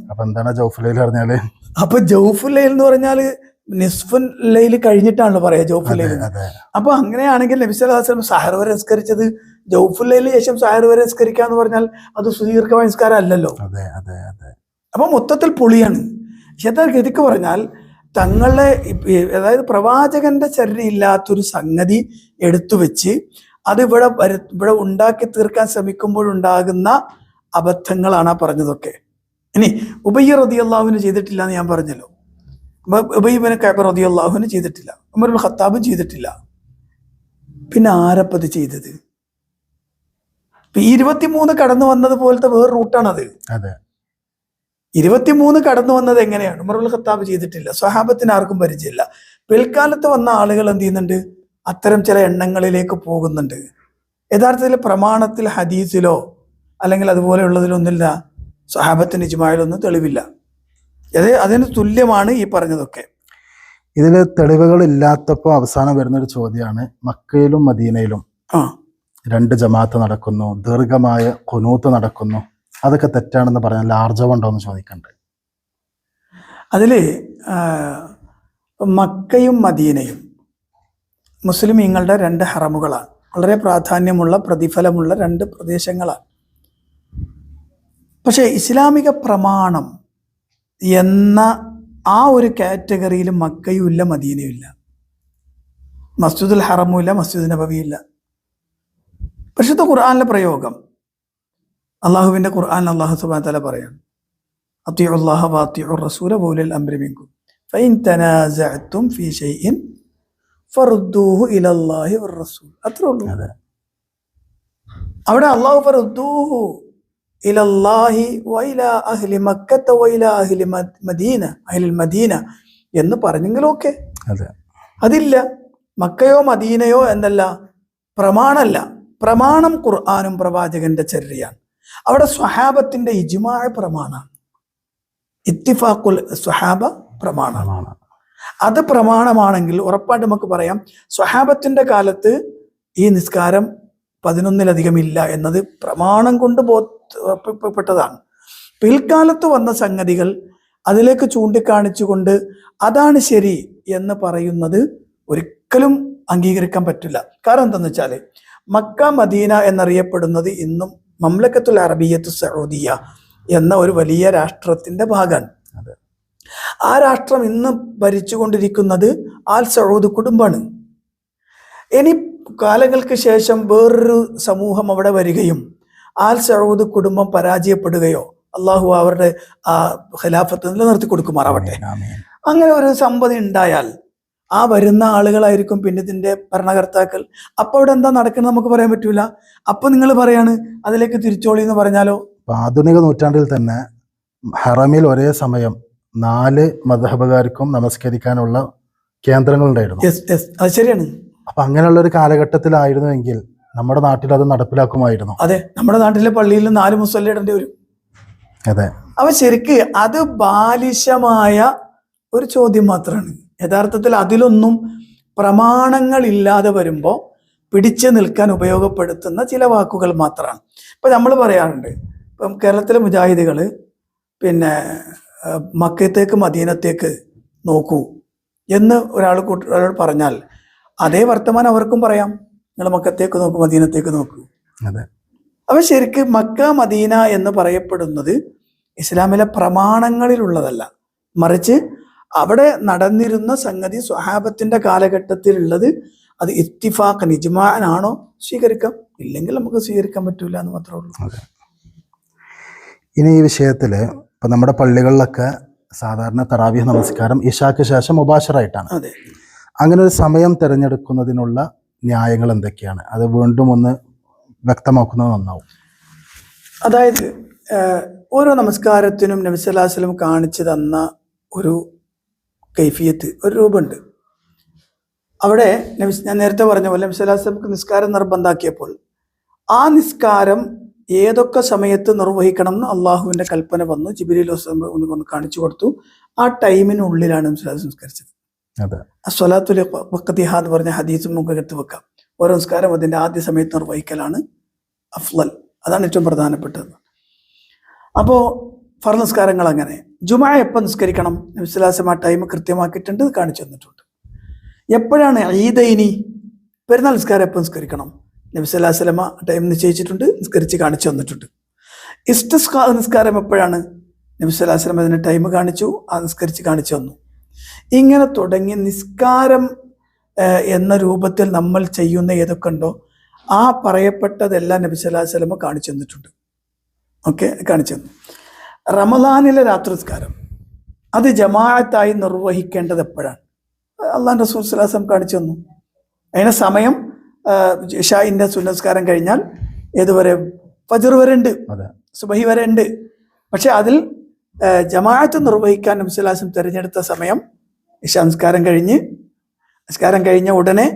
അപ്പൊ ജൗഫുൽ ലൈൽ എന്ന് പറഞ്ഞാല് നിസ്ഫുൽ ലൈൽ കഴിഞ്ഞിട്ടാണല്ലോ പറയാ ജൗഫുൽ ലൈൽ. അപ്പൊ അങ്ങനെയാണെങ്കിൽ നബി സല്ലല്ലാഹു അലൈഹി വസല്ലം സഹർ വരെ നിസ്കരിച്ചത് ജൗഫുൽ ലൈലിന് ശേഷം സഹർ വരെ നിസ്കരിക്കാന്ന് പറഞ്ഞാൽ അത് സുദീർഘമായ നിസ്കാരം അല്ലല്ലോ. അപ്പൊ മൊത്തത്തിൽ പൊളിയാണ്. യഥാഗതിക്ക് പറഞ്ഞാൽ തങ്ങളെ, അതായത് പ്രവാചകന്റെ ചര്യയില്ലാത്തൊരു സംഗതി എടുത്തു വെച്ച് അത് ഇവിടെ ഉണ്ടാക്കി തീർക്കാൻ ശ്രമിക്കുമ്പോഴുണ്ടാകുന്ന അബദ്ധങ്ങളാണ് ആ പറഞ്ഞതൊക്കെ. ഇനി ഉബയ്യ് റളിയല്ലാഹുവിന് ചെയ്തിട്ടില്ല എന്ന് ഞാൻ പറഞ്ഞല്ലോ. ഉബയ്യ് ഇബ്നു കഅബ് റളിയല്ലാഹുവിന് ചെയ്തിട്ടില്ല, ഉമർ ഇബ്നു ഖത്താബും ചെയ്തിട്ടില്ല. പിന്നെ ആരപ്പത് ചെയ്തത്? 23 കടന്നു വന്നത് പോലത്തെ വേറെ റൂട്ടാണത്. 23 കടന്നു വന്നത് എങ്ങനെയാണ്? ഉമർ ഇബ്നു ഖത്താബ് ചെയ്തിട്ടില്ല, സ്വഹാബത്തിന് ആർക്കും പരിചയമില്ല. പിൽക്കാലത്ത് വന്ന ആളുകൾ എന്ത് ചെയ്യുന്നുണ്ട്? അത്തരം ചില എണ്ണങ്ങളിലേക്ക് പോകുന്നുണ്ട്. യഥാർത്ഥത്തിൽ പ്രമാണത്തിൽ ഹദീസിലോ അല്ലെങ്കിൽ അതുപോലെയുള്ളതിലൊന്നുമില്ല, സ്വഹാബത്തിന് ഇജ്മായിലൊന്നും തെളിവില്ല. അതിന് തുല്യമാണ് ഈ പറഞ്ഞതൊക്കെ. ഇതിൽ തെളിവുകൾ ഇല്ലാത്തപ്പോൾ അവസാനം വരുന്നൊരു ചോദ്യമാണ്, മക്കയിലും മദീനയിലും 2 ജമാഅത്ത് നടക്കുന്നു, ദീർഘമായ ഖുനൂത്ത് നടക്കുന്നു, അതൊക്കെ തെറ്റാണെന്ന് പറഞ്ഞാൽ ആർജവുണ്ടോയെന്ന് ചോദിക്കണ്ടേ? അതില് മക്കയും മദീനയും മുസ്ലിമീങ്ങളുടെ 2 ഹറമുകളാണ്. വളരെ പ്രാധാന്യമുള്ള പ്രതിഫലമുള്ള 2 പ്രദേശങ്ങളാണ്. പക്ഷേ ഇസ്ലാമിക പ്രമാണം എന്ന ആ ഒരു കാറ്റഗറിയിൽ മക്കയും ഇല്ല, മദീനയും ഇല്ല, മസ്ജിദുൽ ഹറമും ഇല്ല, മസ്ജിദ് നബവിയും ഇല്ല. പരിശുദ്ധ ഖുർആനിലെ പ്രയോഗം, അള്ളാഹുവിൻ്റെ ഖുർആൻ അള്ളാഹു സുബ്ഹാനഹു വ തആല പറയാണ്, അത്തിഉല്ലാഹ വഅത്തിഉർ റസൂല വഉലിൽ അംരി മിൻകും ഫഇൻ തനാസഅതും ഫീ ഷൈഇൻ ഫറുദ്ദൂഹു ഇലല്ലാഹി വറസൂൽ. അത്രേ ഉള്ളൂ. അവിടെ അള്ളാഹു ഫറുദ്ദൂഹു ഇലല്ലാഹി വഇലാ അഹ്ലി മക്കത്ത വഇലാ അഹ്ലി മദീന അഹ്ലിൽ മദീന എന്ന് പറഞ്ഞെങ്കിലും ഓക്കെ. അതില്ല. മക്കയോ മദീനയോ എന്നല്ല പ്രമാണമല്ല. പ്രമാണം ഖുർആനും പ്രവാചകന്റെ ചര്യയാണ്. അവിടെ സ്വഹാബത്തിന്റെ ഇജ്മാഅ പ്രമാണമാണ്, ഇത്തിഫാഖുൽ സ്വഹാബ പ്രമാണമാണ്. അത് പ്രമാണമാണെങ്കിൽ ഉറപ്പായിട്ട് നമുക്ക് പറയാം സ്വഹാബത്തിന്റെ കാലത്ത് ഈ നിസ്കാരം 11-ലധികം ഇല്ല എന്നത് പ്രമാണം കൊണ്ട് ബോധ്യപ്പെട്ടതാണ്. പിൽക്കാലത്ത് വന്ന സംഗതികൾ അതിലേക്ക് ചൂണ്ടിക്കാണിച്ചുകൊണ്ട് അതാണ് ശരി എന്ന് പറയുന്നത് ഒരിക്കലും അംഗീകരിക്കാൻ പറ്റില്ല. കാരണം എന്താണെന്ന് വെച്ചാൽ മക്ക മദീന എന്നറിയപ്പെടുന്നത് ഇന്നും മംലക്കത്തുൽ അറബിയ്യത്തു സഊദിയ എന്ന ഒരു വലിയ രാഷ്ട്രത്തിന്റെ ഭാഗമാണ്. ആ രാഷ്ട്രം ഇന്ന് ഭരിച്ചുകൊണ്ടിരിക്കുന്നത് ആൽ സഊദ് കുടുംബമാണ്. ഇനി കാലങ്ങൾക്ക് ശേഷം വേറൊരു സമൂഹം അവിടെ വരികയും ആൽ സഊദ് കുടുംബം പരാജയപ്പെടുകയോ അള്ളാഹു അവരുടെ ആ ഖിലാഫത്ത് നിലനിർത്തി കൊടുക്കുമാറാവട്ടെ, അങ്ങനെ ഒരു സംഗതി ഉണ്ടായാൽ ആ വരുന്ന ആളുകളായിരിക്കും പിന്നെ ഇതിന്റെ ഭരണകർത്താക്കൾ. അപ്പോൾ ഇവിടെ എന്താ നടക്കുന്നത് നമുക്ക് പറയാൻ പറ്റൂല. അപ്പൊ നിങ്ങൾ പറയാണ് അതിലേക്ക് തിരിച്ചോളി എന്ന് പറഞ്ഞാലോ? ആധുനിക നൂറ്റാണ്ടിൽ തന്നെ ഹറമിൽ ഒരേ സമയം 4 മദ്ഹബുകാർക്കും നമസ്കരിക്കാനുള്ള കേന്ദ്രങ്ങളുണ്ടായിരുന്നു. അത് ശരിയാണ്. അപ്പൊ അങ്ങനെയുള്ള ഒരു കാലഘട്ടത്തിലായിരുന്നുവെങ്കിൽ നമ്മുടെ നാട്ടിൽ അത് നടപ്പിലാക്കുമായിരുന്നു. അതെ, നമ്മുടെ നാട്ടിലെ പള്ളിയിൽ 4 മുസല്ല ഇടേണ്ടി വരും. അതെ. അപ്പൊ ശരിക്ക് അത് ബാലിശമായ ഒരു ചോദ്യം മാത്രമാണ്. യഥാർത്ഥത്തിൽ അതിലൊന്നും പ്രമാണങ്ങൾ ഇല്ലാതെ വരുമ്പോൾ പിടിച്ചു നിൽക്കാൻ ഉപയോഗപ്പെടുത്തുന്ന ചില വാക്കുകൾ മാത്രമാണ്. ഇപ്പൊ നമ്മൾ പറയാറുണ്ട്, ഇപ്പം കേരളത്തിലെ മുജാഹിദുകൾ പിന്നെ മക്കത്തേക്ക് മദീനത്തേക്ക് നോക്കൂ എന്ന് ഒരാളോട് പറഞ്ഞാൽ അതേ വർത്തമാനം അവർക്കും പറയാം. നിങ്ങൾ മക്കത്തേക്ക് നോക്കൂ, മദീനത്തേക്ക് നോക്കൂ. അതെ. അപ്പൊ ശരിക്ക് മക്ക മദീന എന്ന് പറയപ്പെടുന്നത് ഇസ്ലാമിലെ പ്രമാണങ്ങളിലുള്ളതല്ല, മറിച്ച് അവിടെ നടന്നിരുന്ന സംഗതി സ്വഹാബത്തിന്റെ കാലഘട്ടത്തിലുള്ളത്. അത് ഇത്തിഫാഖ് ഇജ്മാഅനാണോ സ്വീകരിക്കാം, ഇല്ലെങ്കിൽ നമുക്ക് സ്വീകരിക്കാൻ പറ്റൂല എന്ന് മാത്രമേ ഉള്ളൂ. അതെ. ഇനി ഈ വിഷയത്തിൽ ഇപ്പം നമ്മുടെ പള്ളികളിലൊക്കെ സാധാരണ തറാവീഹ് നമസ്കാരം ഇശാക്ക് ശേഷം മുബാശറായിട്ടാണ്. അതെ. അങ്ങനെ ഒരു സമയം തിരഞ്ഞെടുക്കുന്നതിനുള്ള ന്യായങ്ങൾ എന്തൊക്കെയാണ്? അത് വീണ്ടും ഒന്ന് വ്യക്തമാക്കുന്നത് നന്നാവും. അതായത് ഓരോ നമസ്കാരത്തിനും നബി സല്ലല്ലാഹു അലൈഹി വസല്ലം കാണിച്ചു തന്ന ഒരു കൈഫിയത്ത്, ഒരു രൂപമുണ്ട്. അവിടെ ഞാൻ നേരത്തെ പറഞ്ഞ പോലെ നബി സല്ലല്ലാഹു അലൈഹി വസല്ലം നിസ്കാരം നിർബന്ധാക്കിയപ്പോൾ ആ നിസ്കാരം ഏതൊക്കെ സമയത്ത് നിർവഹിക്കണം എന്ന് അള്ളാഹുവിന്റെ കൽപ്പന വന്നു. ജിബ്രീൽ ഒന്ന് കാണിച്ചു കൊടുത്തു. ആ ടൈമിനുള്ളിലാണ് നബി സല്ലല്ലാഹു അലൈഹി വസല്ലം നിസ്കരിച്ചത്. അസ്വലാത്തുൽ വഖ്തിഹ എന്ന് പറഞ്ഞ ഹദീസും നമുക്ക് എടുത്തു വെക്കാം. ഓരോ നിസ്കാരം അതിന്റെ ആദ്യ സമയത്ത് നിർവഹിക്കലാണ് അഫ്ളൽ, അതാണ് ഏറ്റവും പ്രധാനപ്പെട്ടത്. അപ്പോൾ ഫർദ് നിസ്കാരങ്ങൾ അങ്ങനെ. ജുമുഅ എപ്പോൾ നിസ്കരിക്കണം നബി സല്ലല്ലാഹു അലൈഹി വസല്ലം ആ ടൈം കൃത്യമാക്കിയിട്ടുണ്ട്, കാണിച്ചു തന്നിട്ടുണ്ട്. എപ്പോഴാണ് ഈദൈനി പെരുന്നാൾ നിസ്കാരം എപ്പോൾ നിസ്കരിക്കണം നബി സല്ലല്ലാഹു അലൈഹി വസല്ലം ടൈം നിശ്ചയിച്ചിട്ടുണ്ട്, നിസ്കരിച്ച് കാണിച്ചു തന്നിട്ടുണ്ട്. ഇസ്തിസ്ഖാ നിസ്കാരം എപ്പോഴാണ് നബി സല്ലല്ലാഹു അലൈഹി വസല്ലം അതിന് ടൈം കാണിച്ചു, ആ നിസ്കരിച്ച് കാണിച്ചു തന്നു. ഇങ്ങനെ തുടങ്ങി നിസ്കാരം എന്ന രൂപത്തിൽ നമ്മൾ ചെയ്യുന്ന ഏതൊക്കെ ഉണ്ടോ ആ പറയപ്പെട്ടതെല്ലാം നബി സല്ലല്ലാഹു അലൈഹി വസല്ലം കാണിച്ചു തന്നിട്ടുണ്ട്. ഓക്കെ, കാണിച്ചു തന്നു. റമദാനിലെ രാത്രി നിസ്കാരം അത് ജമാഅത്തായി നിർവഹിക്കേണ്ടത് എപ്പോഴാണ്? അള്ളാഹു റസൂൽ സ്വല്ലല്ലാഹു അലൈഹി വസല്ലം കാണിച്ചു തന്നു. അതിന് സമയം ഇശാഇന്റെ സുന്നസ്കാരം കഴിഞ്ഞാൽ ഏതുവരെ? ഫജ്ർ വരെ ഉണ്ട്, സുബഹി വരെ ഉണ്ട്. പക്ഷെ അതിൽ ജമാഅത്ത് നിർവഹിക്കാൻ നബി സല്ലല്ലാഹു അലൈഹി വസല്ലം തിരഞ്ഞെടുത്ത സമയം ഇശാ നിസ്കാരം കഴിഞ്ഞ ഉടനെ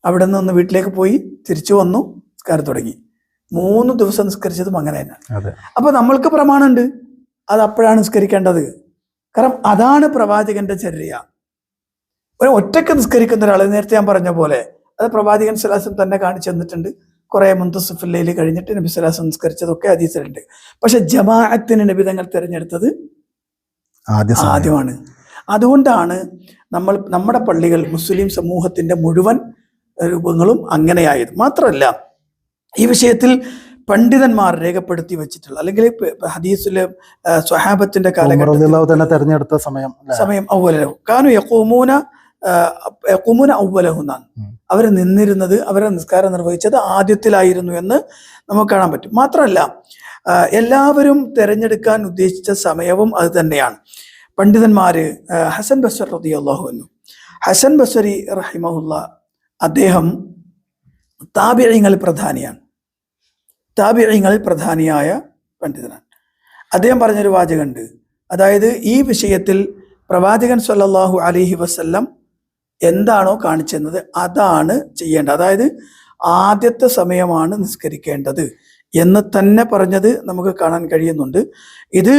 അവിടെ നിന്ന് വീട്ടിലേക്ക് പോയി തിരിച്ചു വന്നു, നിസ്കാരം തുടങ്ങി. 3 ദിവസം നിസ്കരിച്ചതും അങ്ങനെ തന്നെ. അപ്പൊ നമ്മൾക്ക് പ്രമാണമുണ്ട്, അത് അപ്പോഴാണ് നിസ്കരിക്കേണ്ടത്. കാരണം അതാണ് പ്രവാചകന്റെ ചര്യ. ഒരു ഒറ്റക്ക് നിസ്കരിക്കുന്ന ഒരാൾ, നേരത്തെ ഞാൻ പറഞ്ഞ പോലെ, അത് പ്രവാചകൻ സ്വല്ലല്ലാഹു അലൈഹി വസല്ലം തന്നെ കാണിച്ചു തന്നിട്ടുണ്ട്. കുറെ മുന്തസിഫുൽ ലൈൽ കഴിഞ്ഞിട്ട് നബി സല്ലല്ലാഹു അലൈഹി വസല്ലം നിസ്കരിച്ചതൊക്കെ ഹദീസിലുണ്ട്. പക്ഷെ ജമാഅത്തിന് നബി തങ്ങൾ തിരഞ്ഞെടുത്തത് ആദ്യമാണ്. അതുകൊണ്ടാണ് നമ്മുടെ പള്ളികൾ മുസ്ലിം സമൂഹത്തിന്റെ മുഴുവൻ രൂപങ്ങളും അങ്ങനെയായത്. മാത്രമല്ല, ഈ വിഷയത്തിൽ പണ്ഡിതന്മാർ രേഖപ്പെടുത്തി വെച്ചിട്ടുള്ള, അല്ലെങ്കിൽ ഹദീസിലെ സ്വഹാബത്തിന്റെ കാലഘട്ടത്തിൽ തെരഞ്ഞെടുത്ത സമയം അവലഹു കാനു യഖൂമുന അവലഹു എന്നാണ്. അവർ നിന്നിരുന്നത്, അവരെ നിസ്കാരം നിർവഹിച്ചത് ആദ്യത്തിലായിരുന്നു എന്ന് നമുക്ക് കാണാൻ പറ്റും. മാത്രമല്ല, എല്ലാവരും തിരഞ്ഞെടുക്കാൻ ഉദ്ദേശിച്ച സമയവും അത് തന്നെയാണ്. പണ്ഡിതന്മാര് ഹസൻ ബസ്വരി റളിയല്ലാഹു അൻഹു, ഹസൻ ബസ്വരി റഹിമഹുല്ലാ, അദ്ദേഹം താബിഈങ്ങളിൽ പ്രധാനിയായ പണ്ഡിതനാണ്. അദ്ദേഹം പറഞ്ഞൊരു വാചകമുണ്ട്. അതായത് ഈ വിഷയത്തിൽ പ്രവാചകൻ സ്വല്ലല്ലാഹു അലൈഹി വസല്ലം എന്താണോ കാണിച്ചെന്നത് അതാണ് ചെയ്യേണ്ടത്. അതായത് ആദ്യത്തെ സമയമാണ് നിസ്കരിക്കേണ്ടത് എന്ന് തന്നെ പറഞ്ഞത് നമുക്ക് കാണാൻ കഴിയുന്നുണ്ട്. ഇത്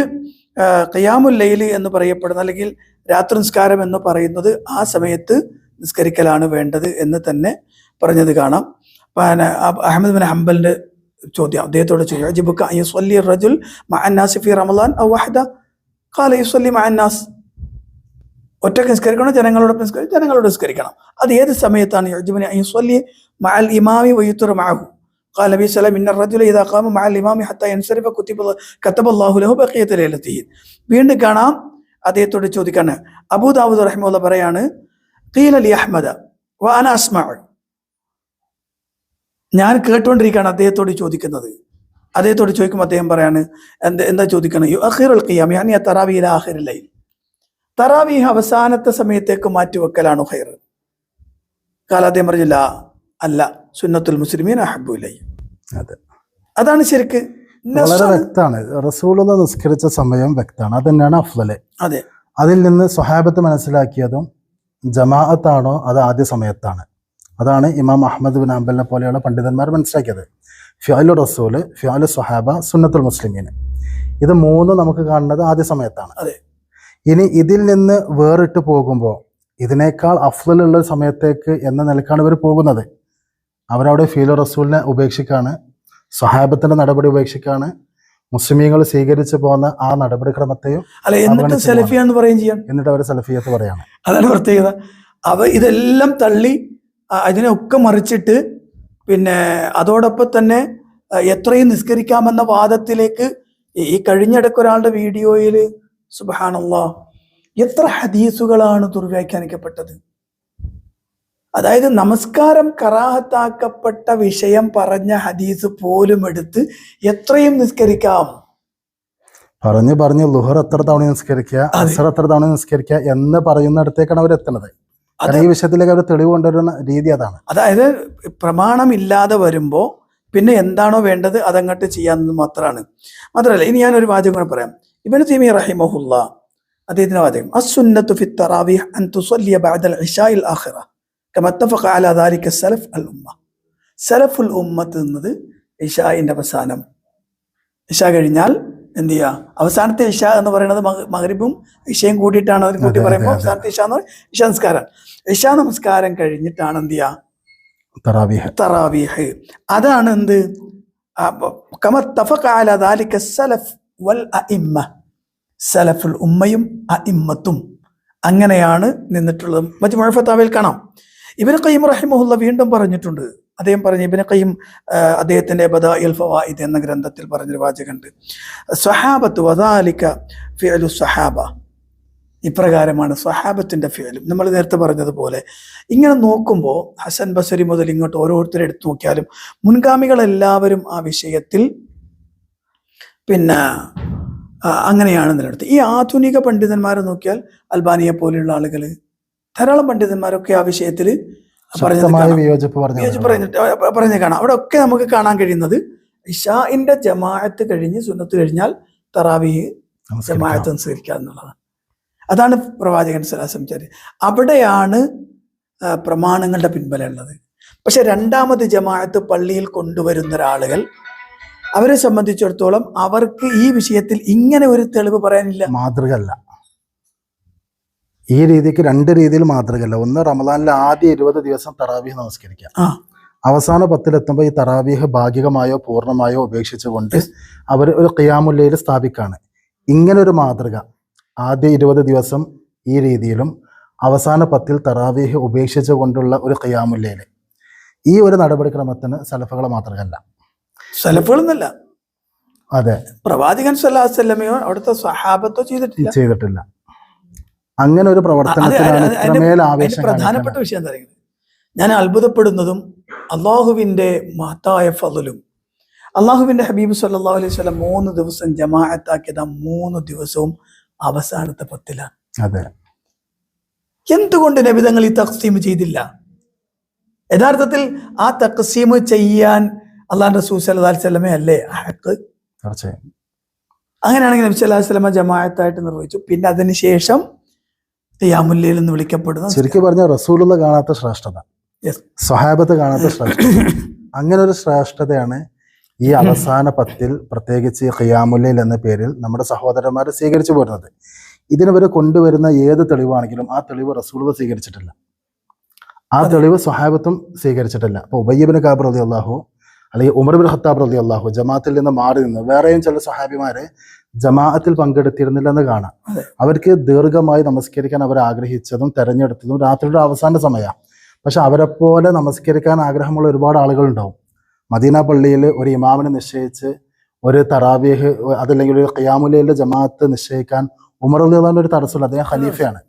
ഖിയാമുൽ ലൈൽ എന്ന് പറയപ്പെടുന്ന, അല്ലെങ്കിൽ രാത്രി നിസ്കാരം എന്ന് പറയുന്നത് ആ സമയത്ത് നിസ്കരിക്കലാണ് വേണ്ടത് എന്ന് തന്നെ പറഞ്ഞത് കാണാം. അഹ്മദ് ബിൻ ഹംബലിന്റെ ചോദ്യം, അദ്ദേഹത്തോട് ചോദിച്ചു, അജിബുക അൻ യുസല്ലി റജുൽ മഅൻ നാസ് ഫി റമളാൻ ഔ വഹദ? ഖാല യുസല്ലി മഅൻ നാസ്. ഒറ്റക്ക് നിസ്കരിക്കണം, ജനങ്ങളോട് നിസ്കരിക്കണം. അത് ഏത് സമയത്താണ്? യുഅജിബുനി അൻ യുസല്ലി മഅൽ ഇമാമി വയുത്റ മഅഹു. ഖാല നബി സല്ലല്ലാഹു അലൈഹി വസല്ലം ഇന്ന റജുല ഇദാ ഖാമ മഅൽ ഇമാമി ഹത്താ യൻസരിഫ കതബല്ലാഹു ലഹു ബഖിയത ലൈലത്തിഹി. വീണ്ടും കാണാം, അദ്ദേഹത്തോട് ചോദിക്കാണ്. അബൂ ദാവൂദ് റഹിമഹുല്ലാഹ് പറയാണ്, ഖീല ലി അഹ്മദ വ അന അസ്മഉ. ഞാൻ കേട്ടുകൊണ്ടിരിക്കുകയാണ് അദ്ദേഹത്തോട് ചോദിക്കുന്നത്. അദ്ദേഹത്തോട് ചോദിക്കുമ്പോൾ അദ്ദേഹം പറയാണ്, എന്താ ചോദിക്കണം? യുഅഖിറുൽ ഖിയാം യാനി തറാവീഹ് ഇലാ ആഖിറിൽ ലൈൽ. തറാവീഹ് അവസാനത്തെ സമയത്തേക്ക് മാറ്റിവെക്കലാണോ ഖൈർ? ഖാല, അദ്ദേഹം പറഞ്ഞില്ല, അല്ല, സുന്നത്തുൽ മുസ്ലിമീൻ അഹബ്ബു ഇലയ്യ. അതാണ് ശരിക്ക് വളരെ വ്യക്തമാണ്. റസൂലുള്ളാഹി നിസ്കരിച്ച സമയം വ്യക്തമാണ്, അത് തന്നെയാണ് അഫ്ളല്. അതെ. അതിൽ നിന്ന് സ്വഹാബത്ത് മനസ്സിലാക്കിയതും ജമാഅത്താണോ അത് ആദ്യ സമയത്താണ്. അതാണ് ഇമാം അഹ്മദ് ബിൻ ഹംബലിനെ പോലെയുള്ള പണ്ഡിതന്മാർ മനസ്സിലാക്കിയത്. ഫിഅലു റസൂല്, ഫിഅലു സ്വഹാബ, സുന്നത്തുൽ മുസ്ലിമീൻ, ഇത് 3 നമുക്ക് കാണുന്നത് ആദ്യ സമയത്താണ്. ഇനി ഇതിൽ നിന്ന് വേറിട്ട് പോകുമ്പോൾ ഇതിനേക്കാൾ അഫ്ളലുള്ള സമയത്തേക്ക് എന്ന നിലക്കാണ് ഇവർ പോകുന്നത്. അവരവിടെ ഫിഅലു റസൂലിനെ ഉപേക്ഷിക്കാണ്, സ്വഹാബത്തിന്റെ നടപടി ഉപേക്ഷിക്കാണ്, മുസ്ലിമീങ്ങൾ സ്വീകരിച്ചു പോകുന്ന ആ നടപടിക്രമത്തെയും അല്ല, എന്നിട്ട് സലഫിയാന്ന് പറയുകയും ചെയ്യാം. എന്നിട്ട് അവർ സലഫിയത്ത് പറയാണ്. അതാണ് പ്രത്യേകത. ഇതെല്ലാം തള്ളി അതിനെയൊക്കെ മറിച്ചിട്ട് പിന്നെ അതോടൊപ്പം തന്നെ എത്രയും നിസ്കരിക്കാമെന്ന വാദത്തിലേക്ക് ഈ കഴിഞ്ഞിടയ്ക്ക് ഒരാളുടെ വീഡിയോയിൽ സുബ്ഹാനല്ലാഹ് എത്ര ഹദീസുകളാണ് ദുർവ്യാഖ്യാനിക്കപ്പെട്ടത്. അതായത് നമസ്കാരം കറാഹത്താക്കപ്പെട്ട വിഷയം പറഞ്ഞ ഹദീസ് പോലും എടുത്ത് എത്രയും നിസ്കരിക്കാം പറഞ്ഞ് ലുഹർ എത്ര തവണ നിസ്കരിക്കുക, അസർ എത്ര തവണ നിസ്കരിക്കുക എന്ന് പറയുന്നിടത്തേക്കാണ് അവർ എത്തുന്നത്. ഈ വിഷയത്തിലേക്ക് അവർ തെളിവ് കൊണ്ടുവരുന്ന രീതി അതാണ്. അതായത് പ്രമാണമില്ലാതെ വരുമ്പോ പിന്നെ എന്താണോ വേണ്ടത് അതങ്ങോട്ട് ചെയ്യാമെന്ന് മാത്രമല്ല. ഇനി ഞാനൊരു വാചകം കൂടെ പറയാം. ഇബ്നു തൈമിയ്യ റഹിമഹുല്ലാഹ് അദ്ദേഹത്തിന്റെ വാചകം, അസ്സുന്നത്തു ഫി തറാവീഹ് അൻ തുസല്ലിയ ബഅദൽ ഇശാഇൽ ആഖിറ കമാ ഇത്തഫഖ അലാ ദാലിക സലഫ് അൽ ഉമ്മ. സലഫുൽ ഉമ്മത്ത് എന്നത് ഇശാഇന്റെ അവസാനം, ഇശാ കഴിഞ്ഞാൽ എന്ത് ചെയ്യുക, അവസാനത്തെ ഇശ എന്ന് പറയുന്നത് മഗ്രിബും ഇശയും കൂടിയിട്ടാണ്. അതിന് കൂട്ടി പറയുമ്പോൾ അവസാനത്തെ ഇശ എന്ന് പറയുന്നത് ഇശ നമസ്കാരം. ഇശ നമസ്കാരം കഴിഞ്ഞിട്ടാണ് എന്ത് ചെയ്യുക, തറാവീഹ്. അതാണ് എന്ത് കമാ ഇത്തഫഖ അലാ ദാലിക സലഫ് വൽ അഇമ്മ. സലഫുൽ ഉമ്മയും അഇമ്മത്തും അങ്ങനെയാണ് നിന്നിട്ടുള്ളത്. മജ്മുഉ ഫതാവയിൽ കാണാം. ഇബ്നു ഖയ്യിം റഹിമഹുല്ലാഹ് വീണ്ടും പറഞ്ഞിട്ടുണ്ട്. അദ്ദേഹം പറഞ്ഞു, ഇബ്നു ഖയ്യിം അദ്ദേഹത്തിന്റെ ബദാഇൽ ഫവായിദ് എന്ന ഗ്രന്ഥത്തിൽ പറഞ്ഞൊരു വാചകമുണ്ട്, സ്വഹാബത്ത് വദാലിക ഫിഅലു സ്വഹാബ. ഇപ്രകാരമാണ് സ്വഹാബത്തിന്റെ ഫിഅലും. നമ്മൾ നേരത്തെ പറഞ്ഞതുപോലെ ഇങ്ങനെ നോക്കുമ്പോൾ ഹസൻ ബസരി മുതൽ ഇങ്ങോട്ട് ഓരോരുത്തരെ എടുത്തു നോക്കിയാലും മുൻഗാമികളെല്ലാവരും ആ വിഷയത്തിൽ പിന്നെ അങ്ങനെയാണ് നിലനിർത്തുന്നത്. ഈ ആധുനിക പണ്ഡിതന്മാരെ നോക്കിയാൽ അൽബാനിയെ പോലെയുള്ള ആളുകൾ, ധാരാളം പണ്ഡിതന്മാരൊക്കെ ആ വിഷയത്തിൽ പറഞ്ഞു കാണാം. അവിടെ ഒക്കെ നമുക്ക് കാണാൻ കഴിയുന്നത് ഇശാഇന്റെ ജമാഅത്ത് കഴിഞ്ഞ് സുന്നത്ത് കഴിഞ്ഞാൽ തറാവീഹ് ജമാഅത്ത് അനുസരിക്കുക എന്നുള്ളതാണ്. അതാണ് പ്രവാചകൻ സ്വല്ലല്ലാഹു അലൈഹി വസല്ലം. അവിടെയാണ് പ്രമാണങ്ങളുടെ പിൻബലം ഉള്ളത്. പക്ഷെ രണ്ടാമത് ജമാഅത്ത് പള്ളിയിൽ കൊണ്ടുവരുന്ന ഒരാളുകൾ, അവരെ സംബന്ധിച്ചിടത്തോളം അവർക്ക് ഈ വിഷയത്തിൽ ഇങ്ങനെ ഒരു തെളിവ് പറയാനില്ല, മാതൃകല്ല. ഈ രീതിക്ക് രണ്ട് രീതിയിൽ മാതൃകല്ല. ഒന്ന്, റമദാനിലെ ആദ്യ 20 ദിവസം തറാവീഹ് നമസ്കരിക്കാം. അവസാന 10-എത്തുമ്പോൾ ഈ തറാവീഹ് ഭാഗികമായോ പൂർണ്ണമായോ ഉപേക്ഷിച്ചുകൊണ്ട് അവർ ഒരു ഖിയാമുൽ ലൈൽ സ്ഥാപിക്കാണ്. ഇങ്ങനെ ഒരു മാതൃക ആദ്യ 20 ദിവസം ഈ രീതിയിലും അവസാന 10 തറാവീഹ് ഉപേക്ഷിച്ചുകൊണ്ടുള്ള ഒരു ഖിയാമുൽ ലൈൽ, ഈ ഒരു നടപടിക്രമത്തിന് സലഫുകളെ മാതൃകയല്ല. സലഫുകളൊന്നല്ല, അതെ, പ്രവാചകൻ സ്വല്ലല്ലാഹു അലൈഹി വസല്ലമയോ അവിടുത്തെ സ്വഹാബത്തോ ചെയ്തിട്ടില്ല. അങ്ങനെ ഒരു പ്രവർത്തനത്തിലാണ് ഇത്രമേൽ ആവേശം. പ്രധാനപ്പെട്ട വിഷയം എന്താ പറയുന്നത്, ഞാൻ അത്ഭുതപ്പെടുന്നതും അള്ളാഹുവിന്റെ മഹത്തായ ഫളലും, അള്ളാഹുവിന്റെ ഹബീബ് സല്ലല്ലാഹു അലൈഹി വസല്ലം 3 ദിവസം ജമാഅത്താക്കിയത് 3 ദിവസവും അവസാനത്തെ 10-ലാണ്. അതെ, എന്തുകൊണ്ട് നബി തങ്ങൾ ഈ തഖ്സീം ചെയ്തില്ല? യഥാർത്ഥത്തിൽ ആ തഖ്സീം ചെയ്യാൻ അള്ളാഹുവിന്റെ റസൂൽ സല്ലല്ലാഹു അലൈഹി വസല്ലമേ അല്ലേ ഹഖ്? തീർച്ചയായും. അങ്ങനെയാണെങ്കിൽ നബി സല്ലല്ലാഹു അലൈഹി വസല്ലമ ജമാഅത്തായിട്ട് നിർവഹിച്ചു. പിന്നെ അതിനുശേഷം ഖിയാമുൽ ലൈൽ എന്ന് വിളിക്കപ്പെടുന്നു. ശരിക്കും പറഞ്ഞാൽ റസൂലുള്ളാഹി കാണാത്ത ശ്രേഷ്ഠത, സ്വഹാബത്ത് കാണാത്ത ശ്രേഷ്ഠത, അങ്ങനെ ഒരു ശ്രേഷ്ഠതയാണ് ഈ അവസാന 10-ൽ പ്രത്യേകിച്ച് ഖിയാമുൽ ലൈൽ എന്ന പേരിൽ നമ്മുടെ സഹോദരന്മാർ സ്വീകരിച്ചു പോരുന്നത്. ഇതിനവർ കൊണ്ടുവരുന്ന ഏത് തെളിവാണെങ്കിലും ആ തെളിവ് റസൂലുള്ളാഹി സ്വീകരിച്ചിട്ടില്ല, ആ തെളിവ് സ്വഹാബത്തും സ്വീകരിച്ചിട്ടില്ല. അപ്പോൾ ഉബയ്യ് ഇബ്നു കഅബ് റളിയല്ലാഹു അല്ലെങ്കിൽ ഉമർ ഇബ്നു ഖത്താബ് റളിയല്ലാഹു ജമാഅത്തിൽ നിന്ന് മാറി നിന്ന് വേറെയും ചില സ്വഹാബിമാരെ ജമാഅത്തിൽ പങ്കെടുത്തിരുന്നില്ലെന്ന് കാണാം. അവർക്ക് ദീർഘമായി നമസ്കരിക്കാൻ അവർ ആഗ്രഹിച്ചതും തെരഞ്ഞെടുത്തതും രാത്രിയുടെ അവസാന സമയമാണ്. പക്ഷെ അവരെപ്പോലെ നമസ്കരിക്കാൻ ആഗ്രഹമുള്ള ഒരുപാട് ആളുകളുണ്ടാവും. മദീന പള്ളിയിൽ ഒരു ഇമാമിനെ നിശ്ചയിച്ച് ഒരു തറാവീഹ് അതല്ലെങ്കിൽ ഒരു ഖിയാമുൽ ലൈലിന്റെ ജമാഅത്ത് നിശ്ചയിക്കാൻ ഉമർ റളിയല്ലാഹു അൻഹു ഒരു തടസ്സമില്ല, അദ്ദേഹം ഖലീഫയാണ്.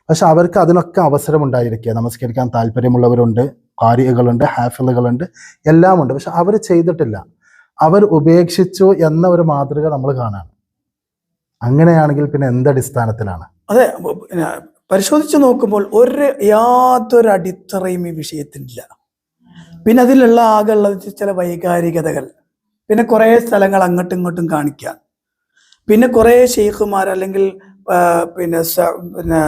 പക്ഷെ അവർക്ക് അതിനൊക്കെ അവസരം ഉണ്ടായിരിക്കുക. നമസ്കരിക്കാൻ താല്പര്യമുള്ളവരുണ്ട്, ഖാരികളുണ്ട്, ഹാഫിളുകളുണ്ട്, എല്ലാം ഉണ്ട്. പക്ഷെ അവർ ചെയ്തിട്ടില്ല, അവർ ഉപേക്ഷിച്ചു എന്ന ഒരു മാതൃക നമ്മൾ കാണാണ്. അങ്ങനെയാണെങ്കിൽ പിന്നെ എന്തടിസ്ഥാനത്തിലാണ്? അതെ, പരിശോധിച്ച് നോക്കുമ്പോൾ യാതൊരു അടിത്തറയും ഈ വിഷയത്തിനില്ല. പിന്നെ അതിലുള്ള ആകെയുള്ളത് ചില വൈകാരികതകൾ, പിന്നെ കുറേ സ്ഥലങ്ങൾ അങ്ങോട്ടും ഇങ്ങോട്ടും കാണിക്കാൻ, പിന്നെ കുറേ ഷെയ്ഖുമാർ അല്ലെങ്കിൽ പിന്നെ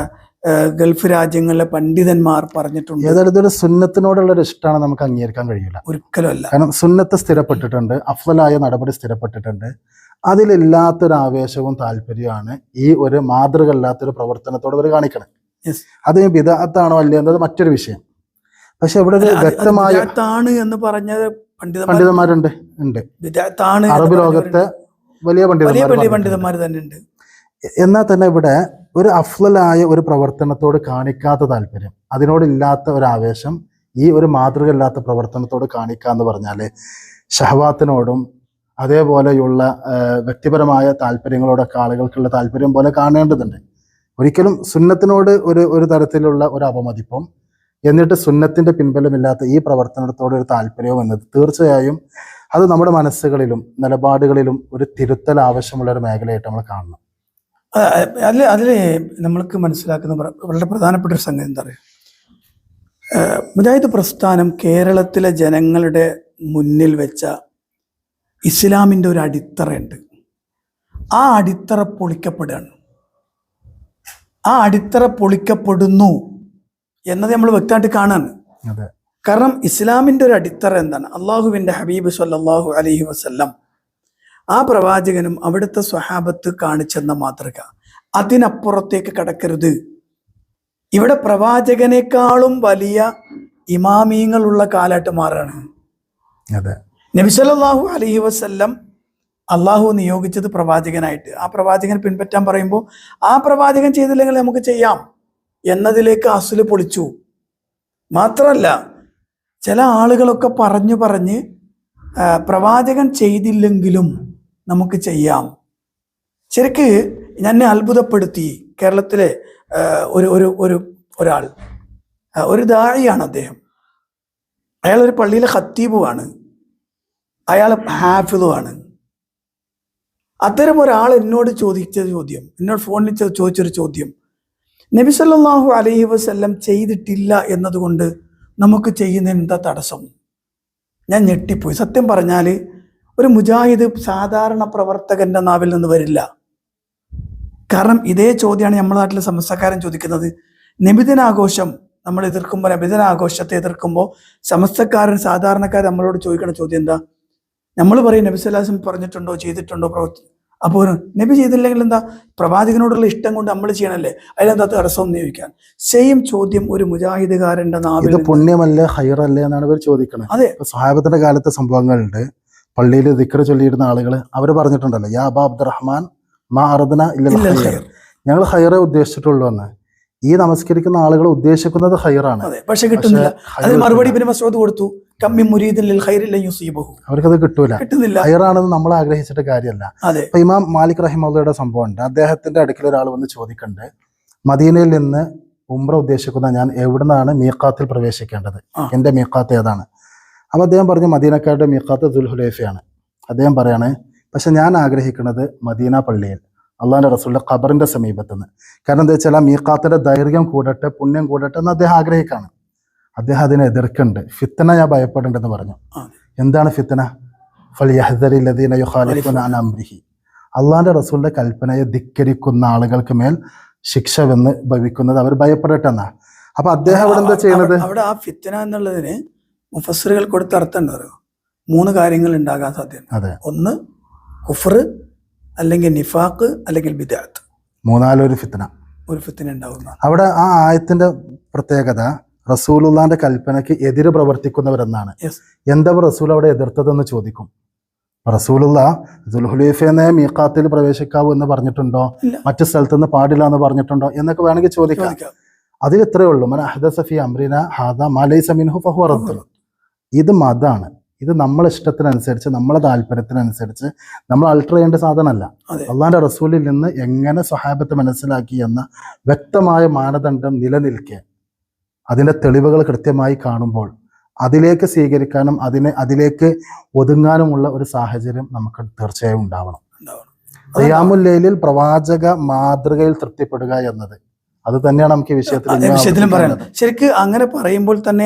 ഗൾഫ് രാജ്യങ്ങളിലെ പണ്ഡിതന്മാർ പറഞ്ഞിട്ടുണ്ട്. ഏതായാലും സുന്നത്തിനോടുള്ള ഒരു ഇഷ്ടമാണ് നമുക്ക് അംഗീകരിക്കാൻ കഴിയില്ല, ഒരിക്കലും അല്ല. കാരണം സുന്നത്ത് സ്ഥിരപ്പെട്ടിട്ടുണ്ട്, അഫ്ളലായ നടപടി സ്ഥിരപ്പെട്ടിട്ടുണ്ട്. അതിലില്ലാത്തൊരു ആവേശവും താല്പര്യമാണ് ഈ ഒരു മാതൃക അല്ലാത്തൊരു പ്രവർത്തനത്തോട് അവർ കാണിക്കണം. അത് ബിദ്അത്താണോ അല്ലേ എന്നത് മറ്റൊരു വിഷയം. പക്ഷെ ഇവിടെ ഒരു വ്യക്തമായ എന്ന് പറഞ്ഞ പണ്ഡിതന്മാരുണ്ട്. അറബ് ലോകത്തെ വലിയ വലിയ പണ്ഡിതന്മാർ പണ്ഡിതന്മാർ തന്നെ ഉണ്ട്. എന്നാൽ തന്നെ ഇവിടെ ഒരു അഫ്ളലായ ഒരു പ്രവർത്തനത്തോട് കാണിക്കാത്ത താല്പര്യം, അതിനോടില്ലാത്ത ഒരു ആവേശം ഈ ഒരു മാതൃക ഇല്ലാത്ത പ്രവർത്തനത്തോട് കാണിക്കുക എന്ന് പറഞ്ഞാൽ ഷഹവാത്തിനോടും അതേപോലെയുള്ള വ്യക്തിപരമായ താല്പര്യങ്ങളോടൊക്കെ ആളുകൾക്കുള്ള താല്പര്യം പോലെ കാണേണ്ടതുണ്ട്. ഒരിക്കലും സുന്നത്തിനോട് ഒരു തരത്തിലുള്ള ഒരു അപമതിപ്പും എന്നിട്ട് സുന്നത്തിന്റെ പിൻബലമില്ലാത്ത ഈ പ്രവർത്തനത്തോട് ഒരു താല്പര്യവും എന്നത് തീർച്ചയായും അത് നമ്മുടെ മനസ്സുകളിലും നിലപാടുകളിലും ഒരു തിരുത്തൽ ആവശ്യമുള്ള ഒരു മേഖലയായിട്ട് നമ്മൾ കാണണം. അതിൽ നമ്മൾക്ക് മനസ്സിലാക്കുന്ന വളരെ പ്രധാനപ്പെട്ട ഒരു സംഗതി എന്താ പറയുക, മുജാഹിദ് പ്രസ്ഥാനം കേരളത്തിലെ ജനങ്ങളുടെ മുന്നിൽ വെച്ച ഇസ്ലാമിൻ്റെ ഒരു അടിത്തറയുണ്ട്. ആ അടിത്തറ പൊളിക്കപ്പെടുകയാണ്. ആ അടിത്തറ പൊളിക്കപ്പെടുന്നു എന്നത് നമ്മൾ വ്യക്തമായിട്ട് കാണാണ്. കാരണം ഇസ്ലാമിൻ്റെ ഒരു അടിത്തറ എന്താണ്? അള്ളാഹുവിൻ്റെ ഹബീബ് സല്ലല്ലാഹു അലൈഹി വസല്ലം, ആ പ്രവാചകനും അവിടുത്തെ സ്വഹാബത്ത് കാണിച്ചെന്ന മാതൃക, അതിനപ്പുറത്തേക്ക് കടക്കരുത്. ഇവിടെ പ്രവാചകനേക്കാളും വലിയ ഇമാമീങ്ങളുള്ള കാലമായിട്ട് മാറാണ്. നബി സല്ലല്ലാഹു അലൈഹി വസല്ലം അള്ളാഹു നിയോഗിച്ചത് പ്രവാചകനായിട്ട്. ആ പ്രവാചകൻ പിൻപറ്റാൻ പറയുമ്പോൾ ആ പ്രവാചകൻ ചെയ്തില്ലെങ്കിൽ നമുക്ക് ചെയ്യാം എന്നതിലേക്ക് അസുല് പൊളിച്ചു. മാത്രമല്ല, ചില ആളുകളൊക്കെ പറഞ്ഞ് പ്രവാചകൻ ചെയ്തില്ലെങ്കിലും നമുക്ക് ചെയ്യാം. ശരിക്ക് എന്നെ അത്ഭുതപ്പെടുത്തി കേരളത്തിലെ ഒരാൾ, ഒരു ദാഇയാണ് അദ്ദേഹം. അയാൾ ഒരു പള്ളിയിലെ ഖത്തീബുമാണ്, അയാൾ ഹാഫിളുമാണ്. അത്തരം ഒരാൾ എന്നോട് ഫോണിൽ ചോദിച്ചൊരു ചോദ്യം, നബി സല്ലല്ലാഹു അലൈഹി വസല്ലം ചെയ്തിട്ടില്ല എന്നതുകൊണ്ട് നമുക്ക് ചെയ്യുന്നതിന് എന്താ തടസ്സം? ഞാൻ ഞെട്ടിപ്പോയി. സത്യം പറഞ്ഞാൽ ഒരു മുജാഹിദ് സാധാരണ പ്രവർത്തകന്റെ നാവിൽ നിന്ന് വരില്ല. കാരണം ഇതേ ചോദ്യമാണ് നമ്മുടെ നാട്ടിലെ സമസ്തക്കാരൻ ചോദിക്കുന്നത്. നബിദിനാഘോഷം നമ്മൾ എതിർക്കുമ്പോൾ, നബിദിനാഘോഷത്തെ എതിർക്കുമ്പോൾ സമസ്തക്കാരൻ സാധാരണക്കാരൻ നമ്മളോട് ചോദിക്കണ ചോദ്യം എന്താ? നമ്മൾ പറയും നബി സല്ലല്ലാഹു അലൈഹി വസല്ലം പറഞ്ഞിട്ടുണ്ടോ, ചെയ്തിട്ടുണ്ടോ, അപ്പോൾ നബി ചെയ്തില്ലെങ്കിൽ എന്താ? പ്രവാചകനോടുള്ള ഇഷ്ടം കൊണ്ട് നമ്മൾ ചെയ്യണല്ലേ, അതിലെന്താ തടസ്സം എന്ന് ചോദിക്കാൻ. സെയിം ചോദ്യം ഒരു മുജാഹിദുകാരന്റെ നാവിൽ. ഇത് പുണ്യമല്ലേ ഹൈറല്ലേ എന്നാണ് ഇവർ ചോദിക്കുന്നത്. അതെ, സ്വഹാബത്തിന്റെ കാലത്തെ സംഭവങ്ങളുണ്ട്. പള്ളിയിൽ ദിക്ർ ചൊല്ലിയിരുന്ന ആളുകൾ അവർ പറഞ്ഞിട്ടുണ്ടല്ലോ, യാ അബാ അബ്ദുറഹ്മാൻ മാ അറദ്ന ഇല്ലൽ ഖൈർ, ഞങ്ങൾ ഹൈറേ ഉദ്ദേശിച്ചിട്ടുള്ളൂ എന്ന്. ഈ നമസ്കരിക്കുന്ന ആളുകൾ ഉദ്ദേശിക്കുന്നത് ഹൈറാണ്, പക്ഷെ കിട്ടുന്നില്ല. അതിന് മറുപടി ഇബ്നു മസ്ഊദ് കൊടുത്തു, കമ്മി മുരീദിൻ ലിൽ ഖൈരി ലൻ യുസീബഹു, അവർക്കത് കിട്ടുന്നില്ല. ഹൈറാണെന്ന് നമ്മൾ ആഗ്രഹിച്ചിട്ട് കാര്യമല്ല. അതെ, ഇപ്പൊ ഇമാം മാലിക് റഹിമഹുള്ളയുടെ സംഭവം ഉണ്ട്. അദ്ദേഹത്തിന്റെ അടുക്കൽ ഒരാൾ വന്ന് ചോദിക്കണ്ട്, മദീനയിൽ നിന്ന് ഉംറ ഉദ്ദേശിക്കുന്ന ഞാൻ എവിടുന്നാണ് മീഖാത്തിൽ പ്രവേശിക്കേണ്ടത്, എന്റെ മീഖാത്ത് ഏതാണ്? അപ്പൊ അദ്ദേഹം പറഞ്ഞു, മദീനക്കാരുടെ മീഖാത്ത് ദുൽഹുലൈഫയാണ്. അദ്ദേഹം പറയാണ്, പക്ഷെ ഞാൻ ആഗ്രഹിക്കുന്നത് മദീന പള്ളിയിൽ അള്ളാഹിന്റെ റസൂലിന്റെ ഖബറിന്റെ സമീപത്തുനിന്ന്. കാരണം എന്താ വെച്ചാൽ ആ മീഖാത്തിന്റെ ദൈർഘ്യം കൂടട്ടെ, പുണ്യം കൂടട്ടെ എന്ന് അദ്ദേഹം ആഗ്രഹിക്കാണ്. അദ്ദേഹം അതിനെ എതിർക്കുന്നുണ്ട്. ഫിത്തന ഞാൻ ഭയപ്പെടുന്നുണ്ടെന്ന് പറഞ്ഞു. എന്താണ് ഫിത്തന? ഫൽയഹ്ദരി ലദീന യുഖാലിഫൂന അൻ അംരിഹി, അള്ളാഹിന്റെ റസൂലിന്റെ കൽപ്പനയെ ധിക്കരിക്കുന്ന ആളുകൾക്ക് മേൽ ശിക്ഷ വന്ന് ഭവിക്കുന്നത് അവർ ഭയപ്പെടട്ടെ എന്നാ. അപ്പൊ അദ്ദേഹം അവിടെ എന്താ ചെയ്യുന്നത്? അവിടെ ആ ഫിത്തന എന്നുള്ളതിന് മുഫസ്സിറുകൾ കൊടുത്ത അർത്ഥം എന്താ പറയുക? 3 കാര്യങ്ങൾ ഉണ്ടാകാൻ സാധ്യത. ഒന്ന് കുഫർ, അല്ലെങ്കിൽ നിഫാഖ്, അല്ലെങ്കിൽ ബിദ്അത്ത്. മൂന്നാലൊരു ഫിത്തന ഉണ്ടാവുന്ന. അവിടെ ആ ആയത്തിന്റെ പ്രത്യേകത റസൂലുള്ളാന്റെ കൽപ്പനയ്ക്ക് എതിര് പ്രവർത്തിക്കുന്നവരെന്നാണ്. എന്താ റസൂൽ അവിടെ എതിർത്തതെന്ന് ചോദിക്കും. റസൂലുള്ള ദുൽഹുലൈഫയെ മീഖാത്തിൽ പ്രവേശിക്കാവൂ എന്ന് പറഞ്ഞിട്ടുണ്ടോ, മറ്റു സ്ഥലത്തുനിന്ന് പാടില്ല എന്ന് പറഞ്ഞിട്ടുണ്ടോ എന്നൊക്കെ വേണമെങ്കിൽ ചോദിക്കാം. അതിൽ ഇത്രയേ ഉള്ളൂ, മൻ അഹ്ദസ ഫീ അംറിന ഹാദാ മാ ലൈസ മിൻഹു ഫഹുവ റദ്ദ്. ഇത് മതാണ്, ഇത് നമ്മളെ ഇഷ്ടത്തിനനുസരിച്ച്, നമ്മളെ താല്പര്യത്തിനനുസരിച്ച് നമ്മൾ അൾട്ടർ ചെയ്യേണ്ട സാധനമല്ല. അള്ളാഹിന്റെ റസൂലിൽ നിന്ന് എങ്ങനെ സ്വഹാബത്ത് മനസ്സിലാക്കി എന്ന വ്യക്തമായ മാനദണ്ഡം നിലനിൽക്കെ, അതിന്റെ തെളിവുകൾ കൃത്യമായി കാണുമ്പോൾ അതിലേക്ക് സ്വീകരിക്കാനും അതിലേക്ക് ഒതുങ്ങാനുമുള്ള ഒരു സാഹചര്യം നമുക്ക് തീർച്ചയായും ഉണ്ടാവണം. ഖിയാമുൽ ലൈലിൽ പ്രവാചക മാതൃകയിൽ തൃപ്തിപ്പെടുക എന്നത് അത് തന്നെയാണ് നമുക്ക് ഈ വിഷയത്തിലും പറയുന്നത്. ശരിക്ക് അങ്ങനെ പറയുമ്പോൾ തന്നെ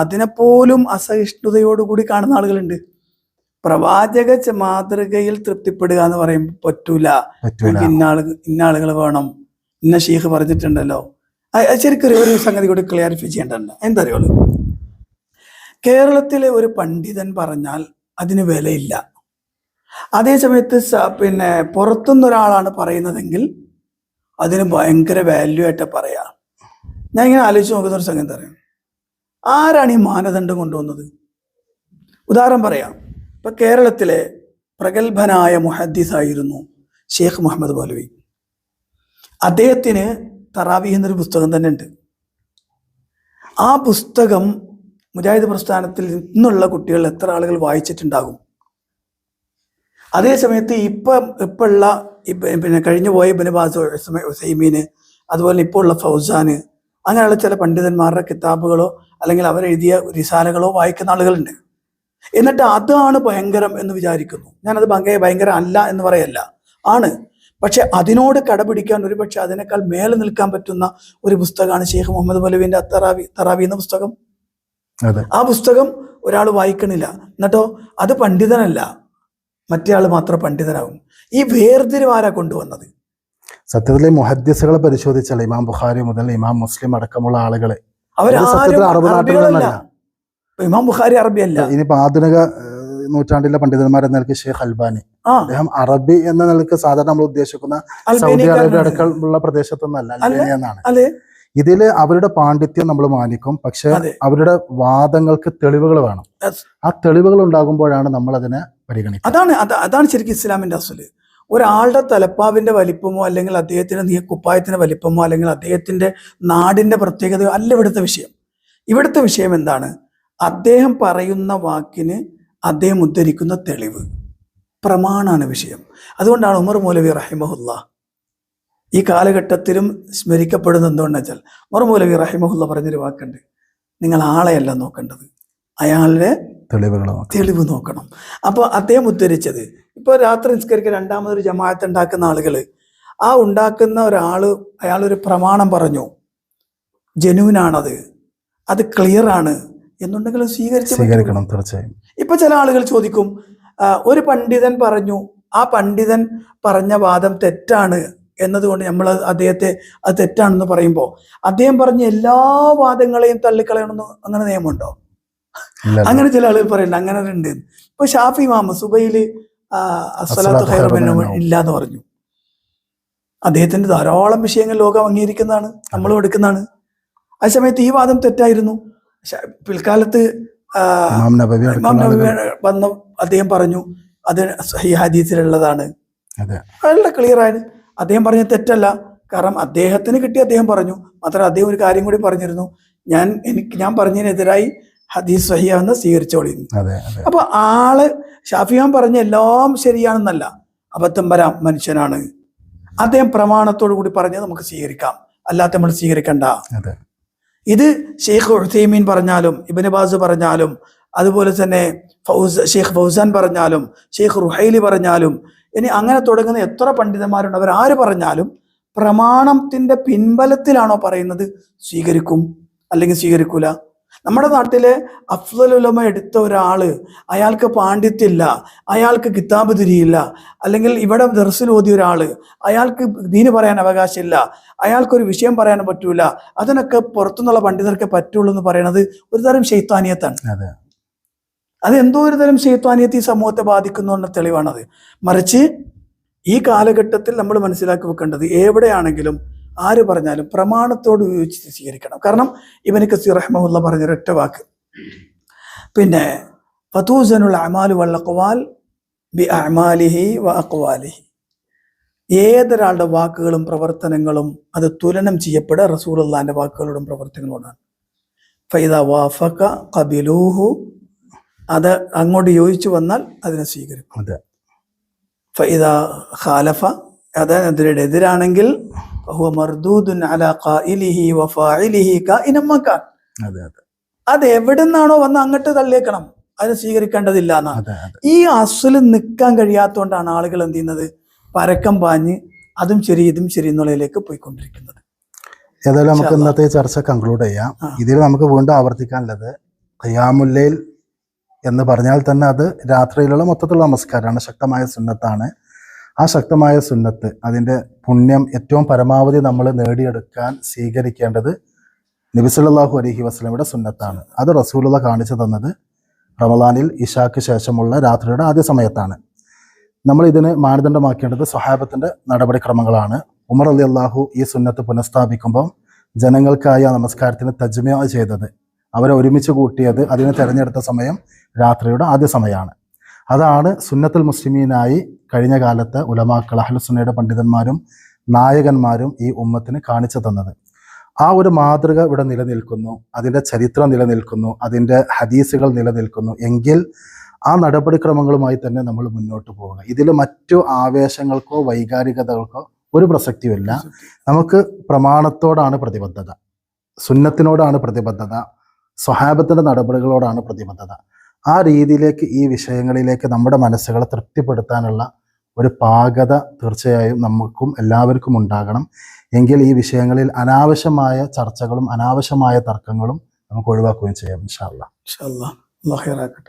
അതിനെപ്പോലും അസഹിഷ്ണുതയോടുകൂടി കാണുന്ന ആളുകളുണ്ട്. പ്രവാചക മാതൃകയിൽ തൃപ്തിപ്പെടുക എന്ന് പറയുമ്പോൾ പറ്റൂല, ഇന്ന ആളുകൾ വേണം, ഇന്ന ഷീഖ് പറഞ്ഞിട്ടുണ്ടല്ലോ. ശരിക്കും ഒരു സംഗതി കൂടി ക്ലിയറിഫൈ ചെയ്യേണ്ടതുണ്ട്. എന്താ അറിയുള്ളൂ, കേരളത്തിലെ ഒരു പണ്ഡിതൻ പറഞ്ഞാൽ അതിന് വിലയില്ല. അതേ സമയത്ത് പുറത്തുനിന്നൊരാളാണ് പറയുന്നതെങ്കിൽ അതിന് ഭയങ്കര വാല്യൂ ആയിട്ട് പറയാം. ഞാൻ ഇങ്ങനെ ആലോചിച്ച് നോക്കുന്ന ഒരു സംഗതി പറയാം, ആരാണ് ഈ മാനദണ്ഡം കൊണ്ടുവന്നത്? ഉദാഹരണം പറയാം, ഇപ്പൊ കേരളത്തിലെ പ്രഗത്ഭനായ മുഹദ്ദിസായിരുന്നു ഷെയ്ഖ് മുഹമ്മദ് മൗലവി. അദ്ദേഹത്തിന് തറാവീഹ് എന്നൊരു പുസ്തകം തന്നെ ഉണ്ട്. ആ പുസ്തകം മുജാഹിദ് പ്രസ്ഥാനത്തിൽ നിന്നുള്ള കുട്ടികൾ എത്ര ആളുകൾ വായിച്ചിട്ടുണ്ടാകും? അതേ സമയത്ത് ഇപ്പോഴുള്ള പിന്നെ കഴിഞ്ഞു പോയ ഇബ്നു ബാസ്, ഉസൈമീന്, അതുപോലെ ഇപ്പോൾ ഉള്ള ഫൗസാന്, അങ്ങനെയുള്ള ചില പണ്ഡിതന്മാരുടെ കിതാബുകളോ അല്ലെങ്കിൽ അവരെഴുതിയ റിസാലകളോ വായിക്കുന്ന ആളുകളുണ്ട്. എന്നിട്ട് അതാണ് ഭയങ്കരം എന്ന് വിചാരിക്കുന്നു. ഞാനത് ഭയങ്കരം അല്ല എന്ന് പറയല്ല, ആണ്. പക്ഷെ അതിനോട് കടപിടിക്കാൻ ഒരുപക്ഷെ അതിനേക്കാൾ മേലെ നിൽക്കാൻ പറ്റുന്ന ഒരു പുസ്തകമാണ് ഷെയ്ഖ് മുഹമ്മദ് മൗലവിന്റെ തറാവി എന്ന പുസ്തകം. ആ പുസ്തകം ഒരാൾ വായിക്കണില്ല, എന്നിട്ടോ അത് പണ്ഡിതനല്ല, മറ്റേ ആൾ മാത്രം പണ്ഡിതനാകും. ഈ വേർതിരിവാരാ കൊണ്ടുവന്നത്? സത്യത്തിലെ മുഹദ്ദിസുകളെ പരിശോധിച്ചാൽ ഇമാം ബുഖാരി മുതൽ ഇമാം മുസ്ലിം അടക്കമുള്ള ആളുകളെ ഇമാം ബുഖാരി അറബിയല്ല. ഇനിയിപ്പോ ആധുനിക നൂറ്റാണ്ടിലെ പണ്ഡിതന്മാരെന്ന നിലയ്ക്ക് ഷെയ്ഖ് അൽബാനി, അദ്ദേഹം അറബി എന്ന നിലയ്ക്ക് സാധാരണ നമ്മൾ ഉദ്ദേശിക്കുന്ന സൗദി അറേബ്യ അടക്കമുള്ള പ്രദേശത്തൊന്നല്ല, അൽബേനിയ എന്നാണ്. ഇതില് അവരുടെ പാണ്ഡിത്യം നമ്മൾ മാനിക്കും, പക്ഷെ അവരുടെ വാദങ്ങൾക്ക് തെളിവുകൾ വേണം. ആ തെളിവുകൾ ഉണ്ടാകുമ്പോഴാണ് നമ്മൾ അതിനെ പരിഗണിക്കുന്നത്. അതാണ് ശരിക്കും ഇസ്ലാമിന്റെ അസ്വല്. ഒരാളുടെ തലപ്പാവിന്റെ വലിപ്പമോ അല്ലെങ്കിൽ അദ്ദേഹത്തിന്റെ കുപ്പായത്തിന്റെ വലിപ്പമോ അല്ലെങ്കിൽ അദ്ദേഹത്തിന്റെ നാടിന്റെ പ്രത്യേകതയോ അല്ല ഇവിടുത്തെ വിഷയം. ഇവിടുത്തെ വിഷയം എന്താണ്? അദ്ദേഹം പറയുന്ന വാക്കിന് അദ്ദേഹം ഉദ്ധരിക്കുന്ന തെളിവ്, പ്രമാണാണ് വിഷയം. അതുകൊണ്ടാണ് ഉമർ മൗലവി റഹിമഹുല്ലാ ഈ കാലഘട്ടത്തിലും സ്മരിക്കപ്പെടുന്ന എന്തുകൊണ്ടെന്ന് വെച്ചാൽ, ഉമർ മൗലവി റഹിമഹുല്ല പറഞ്ഞൊരു വാക്കുണ്ട്, നിങ്ങൾ ആളെയല്ല നോക്കേണ്ടത്, അയാളുടെ തെളിവ് നോക്കണം. അപ്പോൾ അദ്ദേഹം ഉദ്ധരിച്ചത്, ഇപ്പോൾ രാത്രി നിസ്കരിക്കാൻ രണ്ടാമതൊരു ജമാഅത്ത് ഉണ്ടാക്കുന്ന ആളുകൾ, ആ ഉണ്ടാക്കുന്ന അയാളൊരു പ്രമാണം പറഞ്ഞു, ജനുവിനാണത്, അത് ക്ലിയർ ആണ് എന്നുണ്ടെങ്കിൽ സ്വീകരിക്കണം തീർച്ചയായും. ഇപ്പൊ ചില ആളുകൾ ചോദിക്കും, ഒരു പണ്ഡിതൻ പറഞ്ഞു, ആ പണ്ഡിതൻ പറഞ്ഞ വാദം തെറ്റാണ് എന്നതുകൊണ്ട് നമ്മൾ അദ്ദേഹത്തെ അത് തെറ്റാണെന്ന് പറയുമ്പോൾ അദ്ദേഹം പറഞ്ഞ എല്ലാ വാദങ്ങളെയും തള്ളിക്കളയണമെന്ന് അങ്ങനെ നിയമമുണ്ടോ? അങ്ങനെ ചില ആളുകൾ പറയുന്നുണ്ട്, അങ്ങനെ ഉണ്ട്. ഇപ്പൊ ഷാഫി ഇമാം സുബൈല് അസ്സലാത്തു ഖൈറുൻ മിനൻ നൗം ഇല്ലാന്ന് പറഞ്ഞു. അദ്ദേഹത്തിന്റെ ധാരാളം വിഷയങ്ങൾ ലോകം അംഗീകരിക്കുന്നതാണ്, നമ്മളും എടുക്കുന്നതാണ്. ആ സമയത്ത് ഈ വാദം തെറ്റായിരുന്നു. പിൽക്കാലത്ത് ഇമാം നബവി വന്നു, അദ്ദേഹം പറഞ്ഞു അത് സഹീഹ് ഹദീസിലുള്ളതാണ്. വളരെ ക്ലിയർ ആയത്. അദ്ദേഹം പറഞ്ഞ തെറ്റല്ല, കാരണം അദ്ദേഹത്തിന് കിട്ടി, അദ്ദേഹം പറഞ്ഞു. മാത്രമല്ല അദ്ദേഹം ഒരു കാര്യം കൂടി പറഞ്ഞിരുന്നു, ഞാൻ പറഞ്ഞതിനെതിരായി ഹദീസ് സഹിയാന്ന് സ്വീകരിച്ചോളിരുന്നു. അപ്പൊ ഷാഫിയാൻ പറഞ്ഞ എല്ലാം ശരിയാണെന്നല്ല, അബദ്ധം വരാം, മനുഷ്യനാണ്. അദ്ദേഹം പ്രമാണത്തോടു കൂടി പറഞ്ഞത് നമുക്ക് സ്വീകരിക്കാം, അല്ലാത്ത നമ്മൾ സ്വീകരിക്കണ്ട. ഇത് ഷെയ്ഖ് ഉസൈമീൻ പറഞ്ഞാലും ഇബ്നു ബാസ് പറഞ്ഞാലും അതുപോലെ തന്നെ ഷെയ്ഖ് ഫൗസാൻ പറഞ്ഞാലും ഷെയ്ഖ് റുഹൈലി പറഞ്ഞാലും ഇനി അങ്ങനെ തുടങ്ങുന്ന എത്ര പണ്ഡിതന്മാരുണ്ട്, അവരാര് പറഞ്ഞാലും പ്രമാണത്തിന്റെ പിൻബലത്തിലാണോ പറയുന്നത്, സ്വീകരിക്കും അല്ലെങ്കിൽ സ്വീകരിക്കൂല. നമ്മുടെ നാട്ടിലെ അഫ്ളൽ ഉലമ എടുത്ത ഒരാള്, അയാൾക്ക് പാണ്ഡിത്യമില്ല, അയാൾക്ക് കിതാബ് തിരിയില്ല, അല്ലെങ്കിൽ ഇവിടെ ദർസിൽ ഓതിയ ഒരാള്, അയാൾക്ക് ദീന് പറയാൻ അവകാശമില്ല, അയാൾക്കൊരു വിഷയം പറയാൻ പറ്റൂല, അതിനൊക്കെ പുറത്തുനിന്നുള്ള പണ്ഡിതർക്ക് പറ്റുള്ളൂ എന്ന് പറയുന്നത് ഒരു തരം ശൈത്താനിയത്താണ്. അത് എന്തോ ഒരു തരം ശൈത്താനിയത്ത് ഈ സമൂഹത്തെ ബാധിക്കുന്നു എന്ന തെളിവാണത്. മറിച്ച് ഈ കാലഘട്ടത്തിൽ നമ്മൾ മനസ്സിലാക്കി വെക്കേണ്ടത്, എവിടെയാണെങ്കിലും ആര് പറഞ്ഞാലും പ്രമാണത്തോട് ഉപയോഗിച്ച് സ്വീകരിക്കണം. കാരണം ഇബ്നു കസീർ റഹ്മഹുല്ലാ പറഞ്ഞൊരൊറ്റ വാക്ക്, പിന്നെ ഫതൂസനുൽ അഅമാലു വൽ അഖ്വാൽ ബി അഅമാലിഹി വ അഖ്വാലിഹി, ഏതൊരാളുടെ വാക്കുകളും പ്രവർത്തനങ്ങളും അത് തുലനം ചെയ്യപ്പെടുക റസൂലുള്ളാഹിന്റെ വാക്കുകളോടും പ്രവർത്തനങ്ങളോടാണ്. ഫൈദാ വാഫഖ ഖബിലൂഹു, അത് അങ്ങോട്ട് യോജിച്ചു വന്നാൽ അതിനെ സ്വീകരിക്കും. ഫൈദാ ഖാലഫ, അതിനെതിരാണെങ്കിൽ അത് എവിടുന്നാണോ വന്ന് അങ്ങോട്ട് തള്ളിയേക്കണം, അതിനെ സ്വീകരിക്കേണ്ടതില്ല എന്നാണ്. ഈ അസ്ല് നിൽക്കാൻ കഴിയാത്തതുകൊണ്ടാണ് ആളുകൾ എന്ത് ചെയ്യുന്നത്, പരക്കം പാഞ്ഞ് അതും ശരി ഇതും ശരി എന്നുള്ളതിലേക്ക് പോയിക്കൊണ്ടിരിക്കുന്നത്. ഏതായാലും നമുക്ക് ഇന്നത്തെ ചർച്ച കൺക്ലൂഡ് ചെയ്യാം. ഇതിൽ നമുക്ക് വീണ്ടും ആവർത്തിക്കാനുള്ളത്, ഖിയാമുൽ ലൈൽ എന്ന് പറഞ്ഞാൽ തന്നെ അത് രാത്രിയിലുള്ള മൊത്തത്തിലുള്ള നമസ്കാരമാണ്, ശക്തമായ സുന്നത്താണ്. ആ ശക്തമായ സുന്നത്ത്, അതിൻ്റെ പുണ്യം ഏറ്റവും പരമാവധി നമ്മൾ നേടിയെടുക്കാൻ സ്വീകരിക്കേണ്ടത് നബി സല്ലല്ലാഹു അലൈഹി വസല്ലമയുടെ സുന്നത്താണ്. അത് റസൂലുള്ളാഹി കാണിച്ചു തന്നത് റമളാനിൽ ഇശാക്ക് ശേഷമുള്ള രാത്രിയുടെ ആദ്യ സമയത്താണ്. നമ്മൾ ഇതിന് മാനദണ്ഡമാക്കേണ്ടത് സ്വഹാബത്തിൻ്റെ നടപടിക്രമങ്ങളാണ്. ഉമർ റളിയല്ലാഹു ഈ സുന്നത്ത് പുനഃസ്ഥാപിക്കുമ്പോൾ ജനങ്ങൾക്കായി ആ നമസ്കാരത്തിന് തജ്മിഅ ചെയ്തത്, അവരെ ഒരുമിച്ച് കൂട്ടിയത്, അതിനെ തിരഞ്ഞെടുത്ത സമയം രാത്രിയുടെ ആദ്യ സമയമാണ്. അതാണ് സുന്നത്തുൽ മുസ്ലിമീനായി കഴിഞ്ഞ കാലത്തെ ഉലമാക്കൾ അഹ്ലുസുന്നയുടെ പണ്ഡിതന്മാരും നായകന്മാരും ഈ ഉമ്മത്തിന് കാണിച്ചു തന്നത്. ആ ഒരു മാതൃക ഇവിടെ നിലനിൽക്കുന്നു, അതിൻ്റെ ചരിത്രം നിലനിൽക്കുന്നു, അതിൻ്റെ ഹദീസുകൾ നിലനിൽക്കുന്നു എങ്കിൽ ആ നടപടിക്രമങ്ങളുമായി തന്നെ നമ്മൾ മുന്നോട്ട് പോവുക. ഇതിൽ മറ്റു ആവേശങ്ങൾക്കോ വൈകാരികതകൾക്കോ ഒരു പ്രസക്തിയുമില്ല. നമുക്ക് പ്രമാണത്തോടാണ് പ്രതിബദ്ധത, സുന്നത്തിനോടാണ് പ്രതിബദ്ധത, സ്വഹാബത്തിന്റെ നടപടികളോടാണ് പ്രതിബദ്ധത. ആ രീതിയിലേക്ക് ഈ വിഷയങ്ങളിലേക്ക് നമ്മുടെ മനസ്സുകളെ തൃപ്തിപ്പെടുത്താനുള്ള ഒരു പാകത തീർച്ചയായും നമുക്കും എല്ലാവർക്കും ഉണ്ടാകണം. എങ്കിൽ ഈ വിഷയങ്ങളിൽ അനാവശ്യമായ ചർച്ചകളും അനാവശ്യമായ തർക്കങ്ങളും നമുക്ക് ഒഴിവാക്കുകയും ചെയ്യാം. ഇൻഷാ അല്ലാഹ്. ഇൻഷാ അല്ലാഹ്. അല്ലാഹ് ഖൈറാക്കട്ടെ.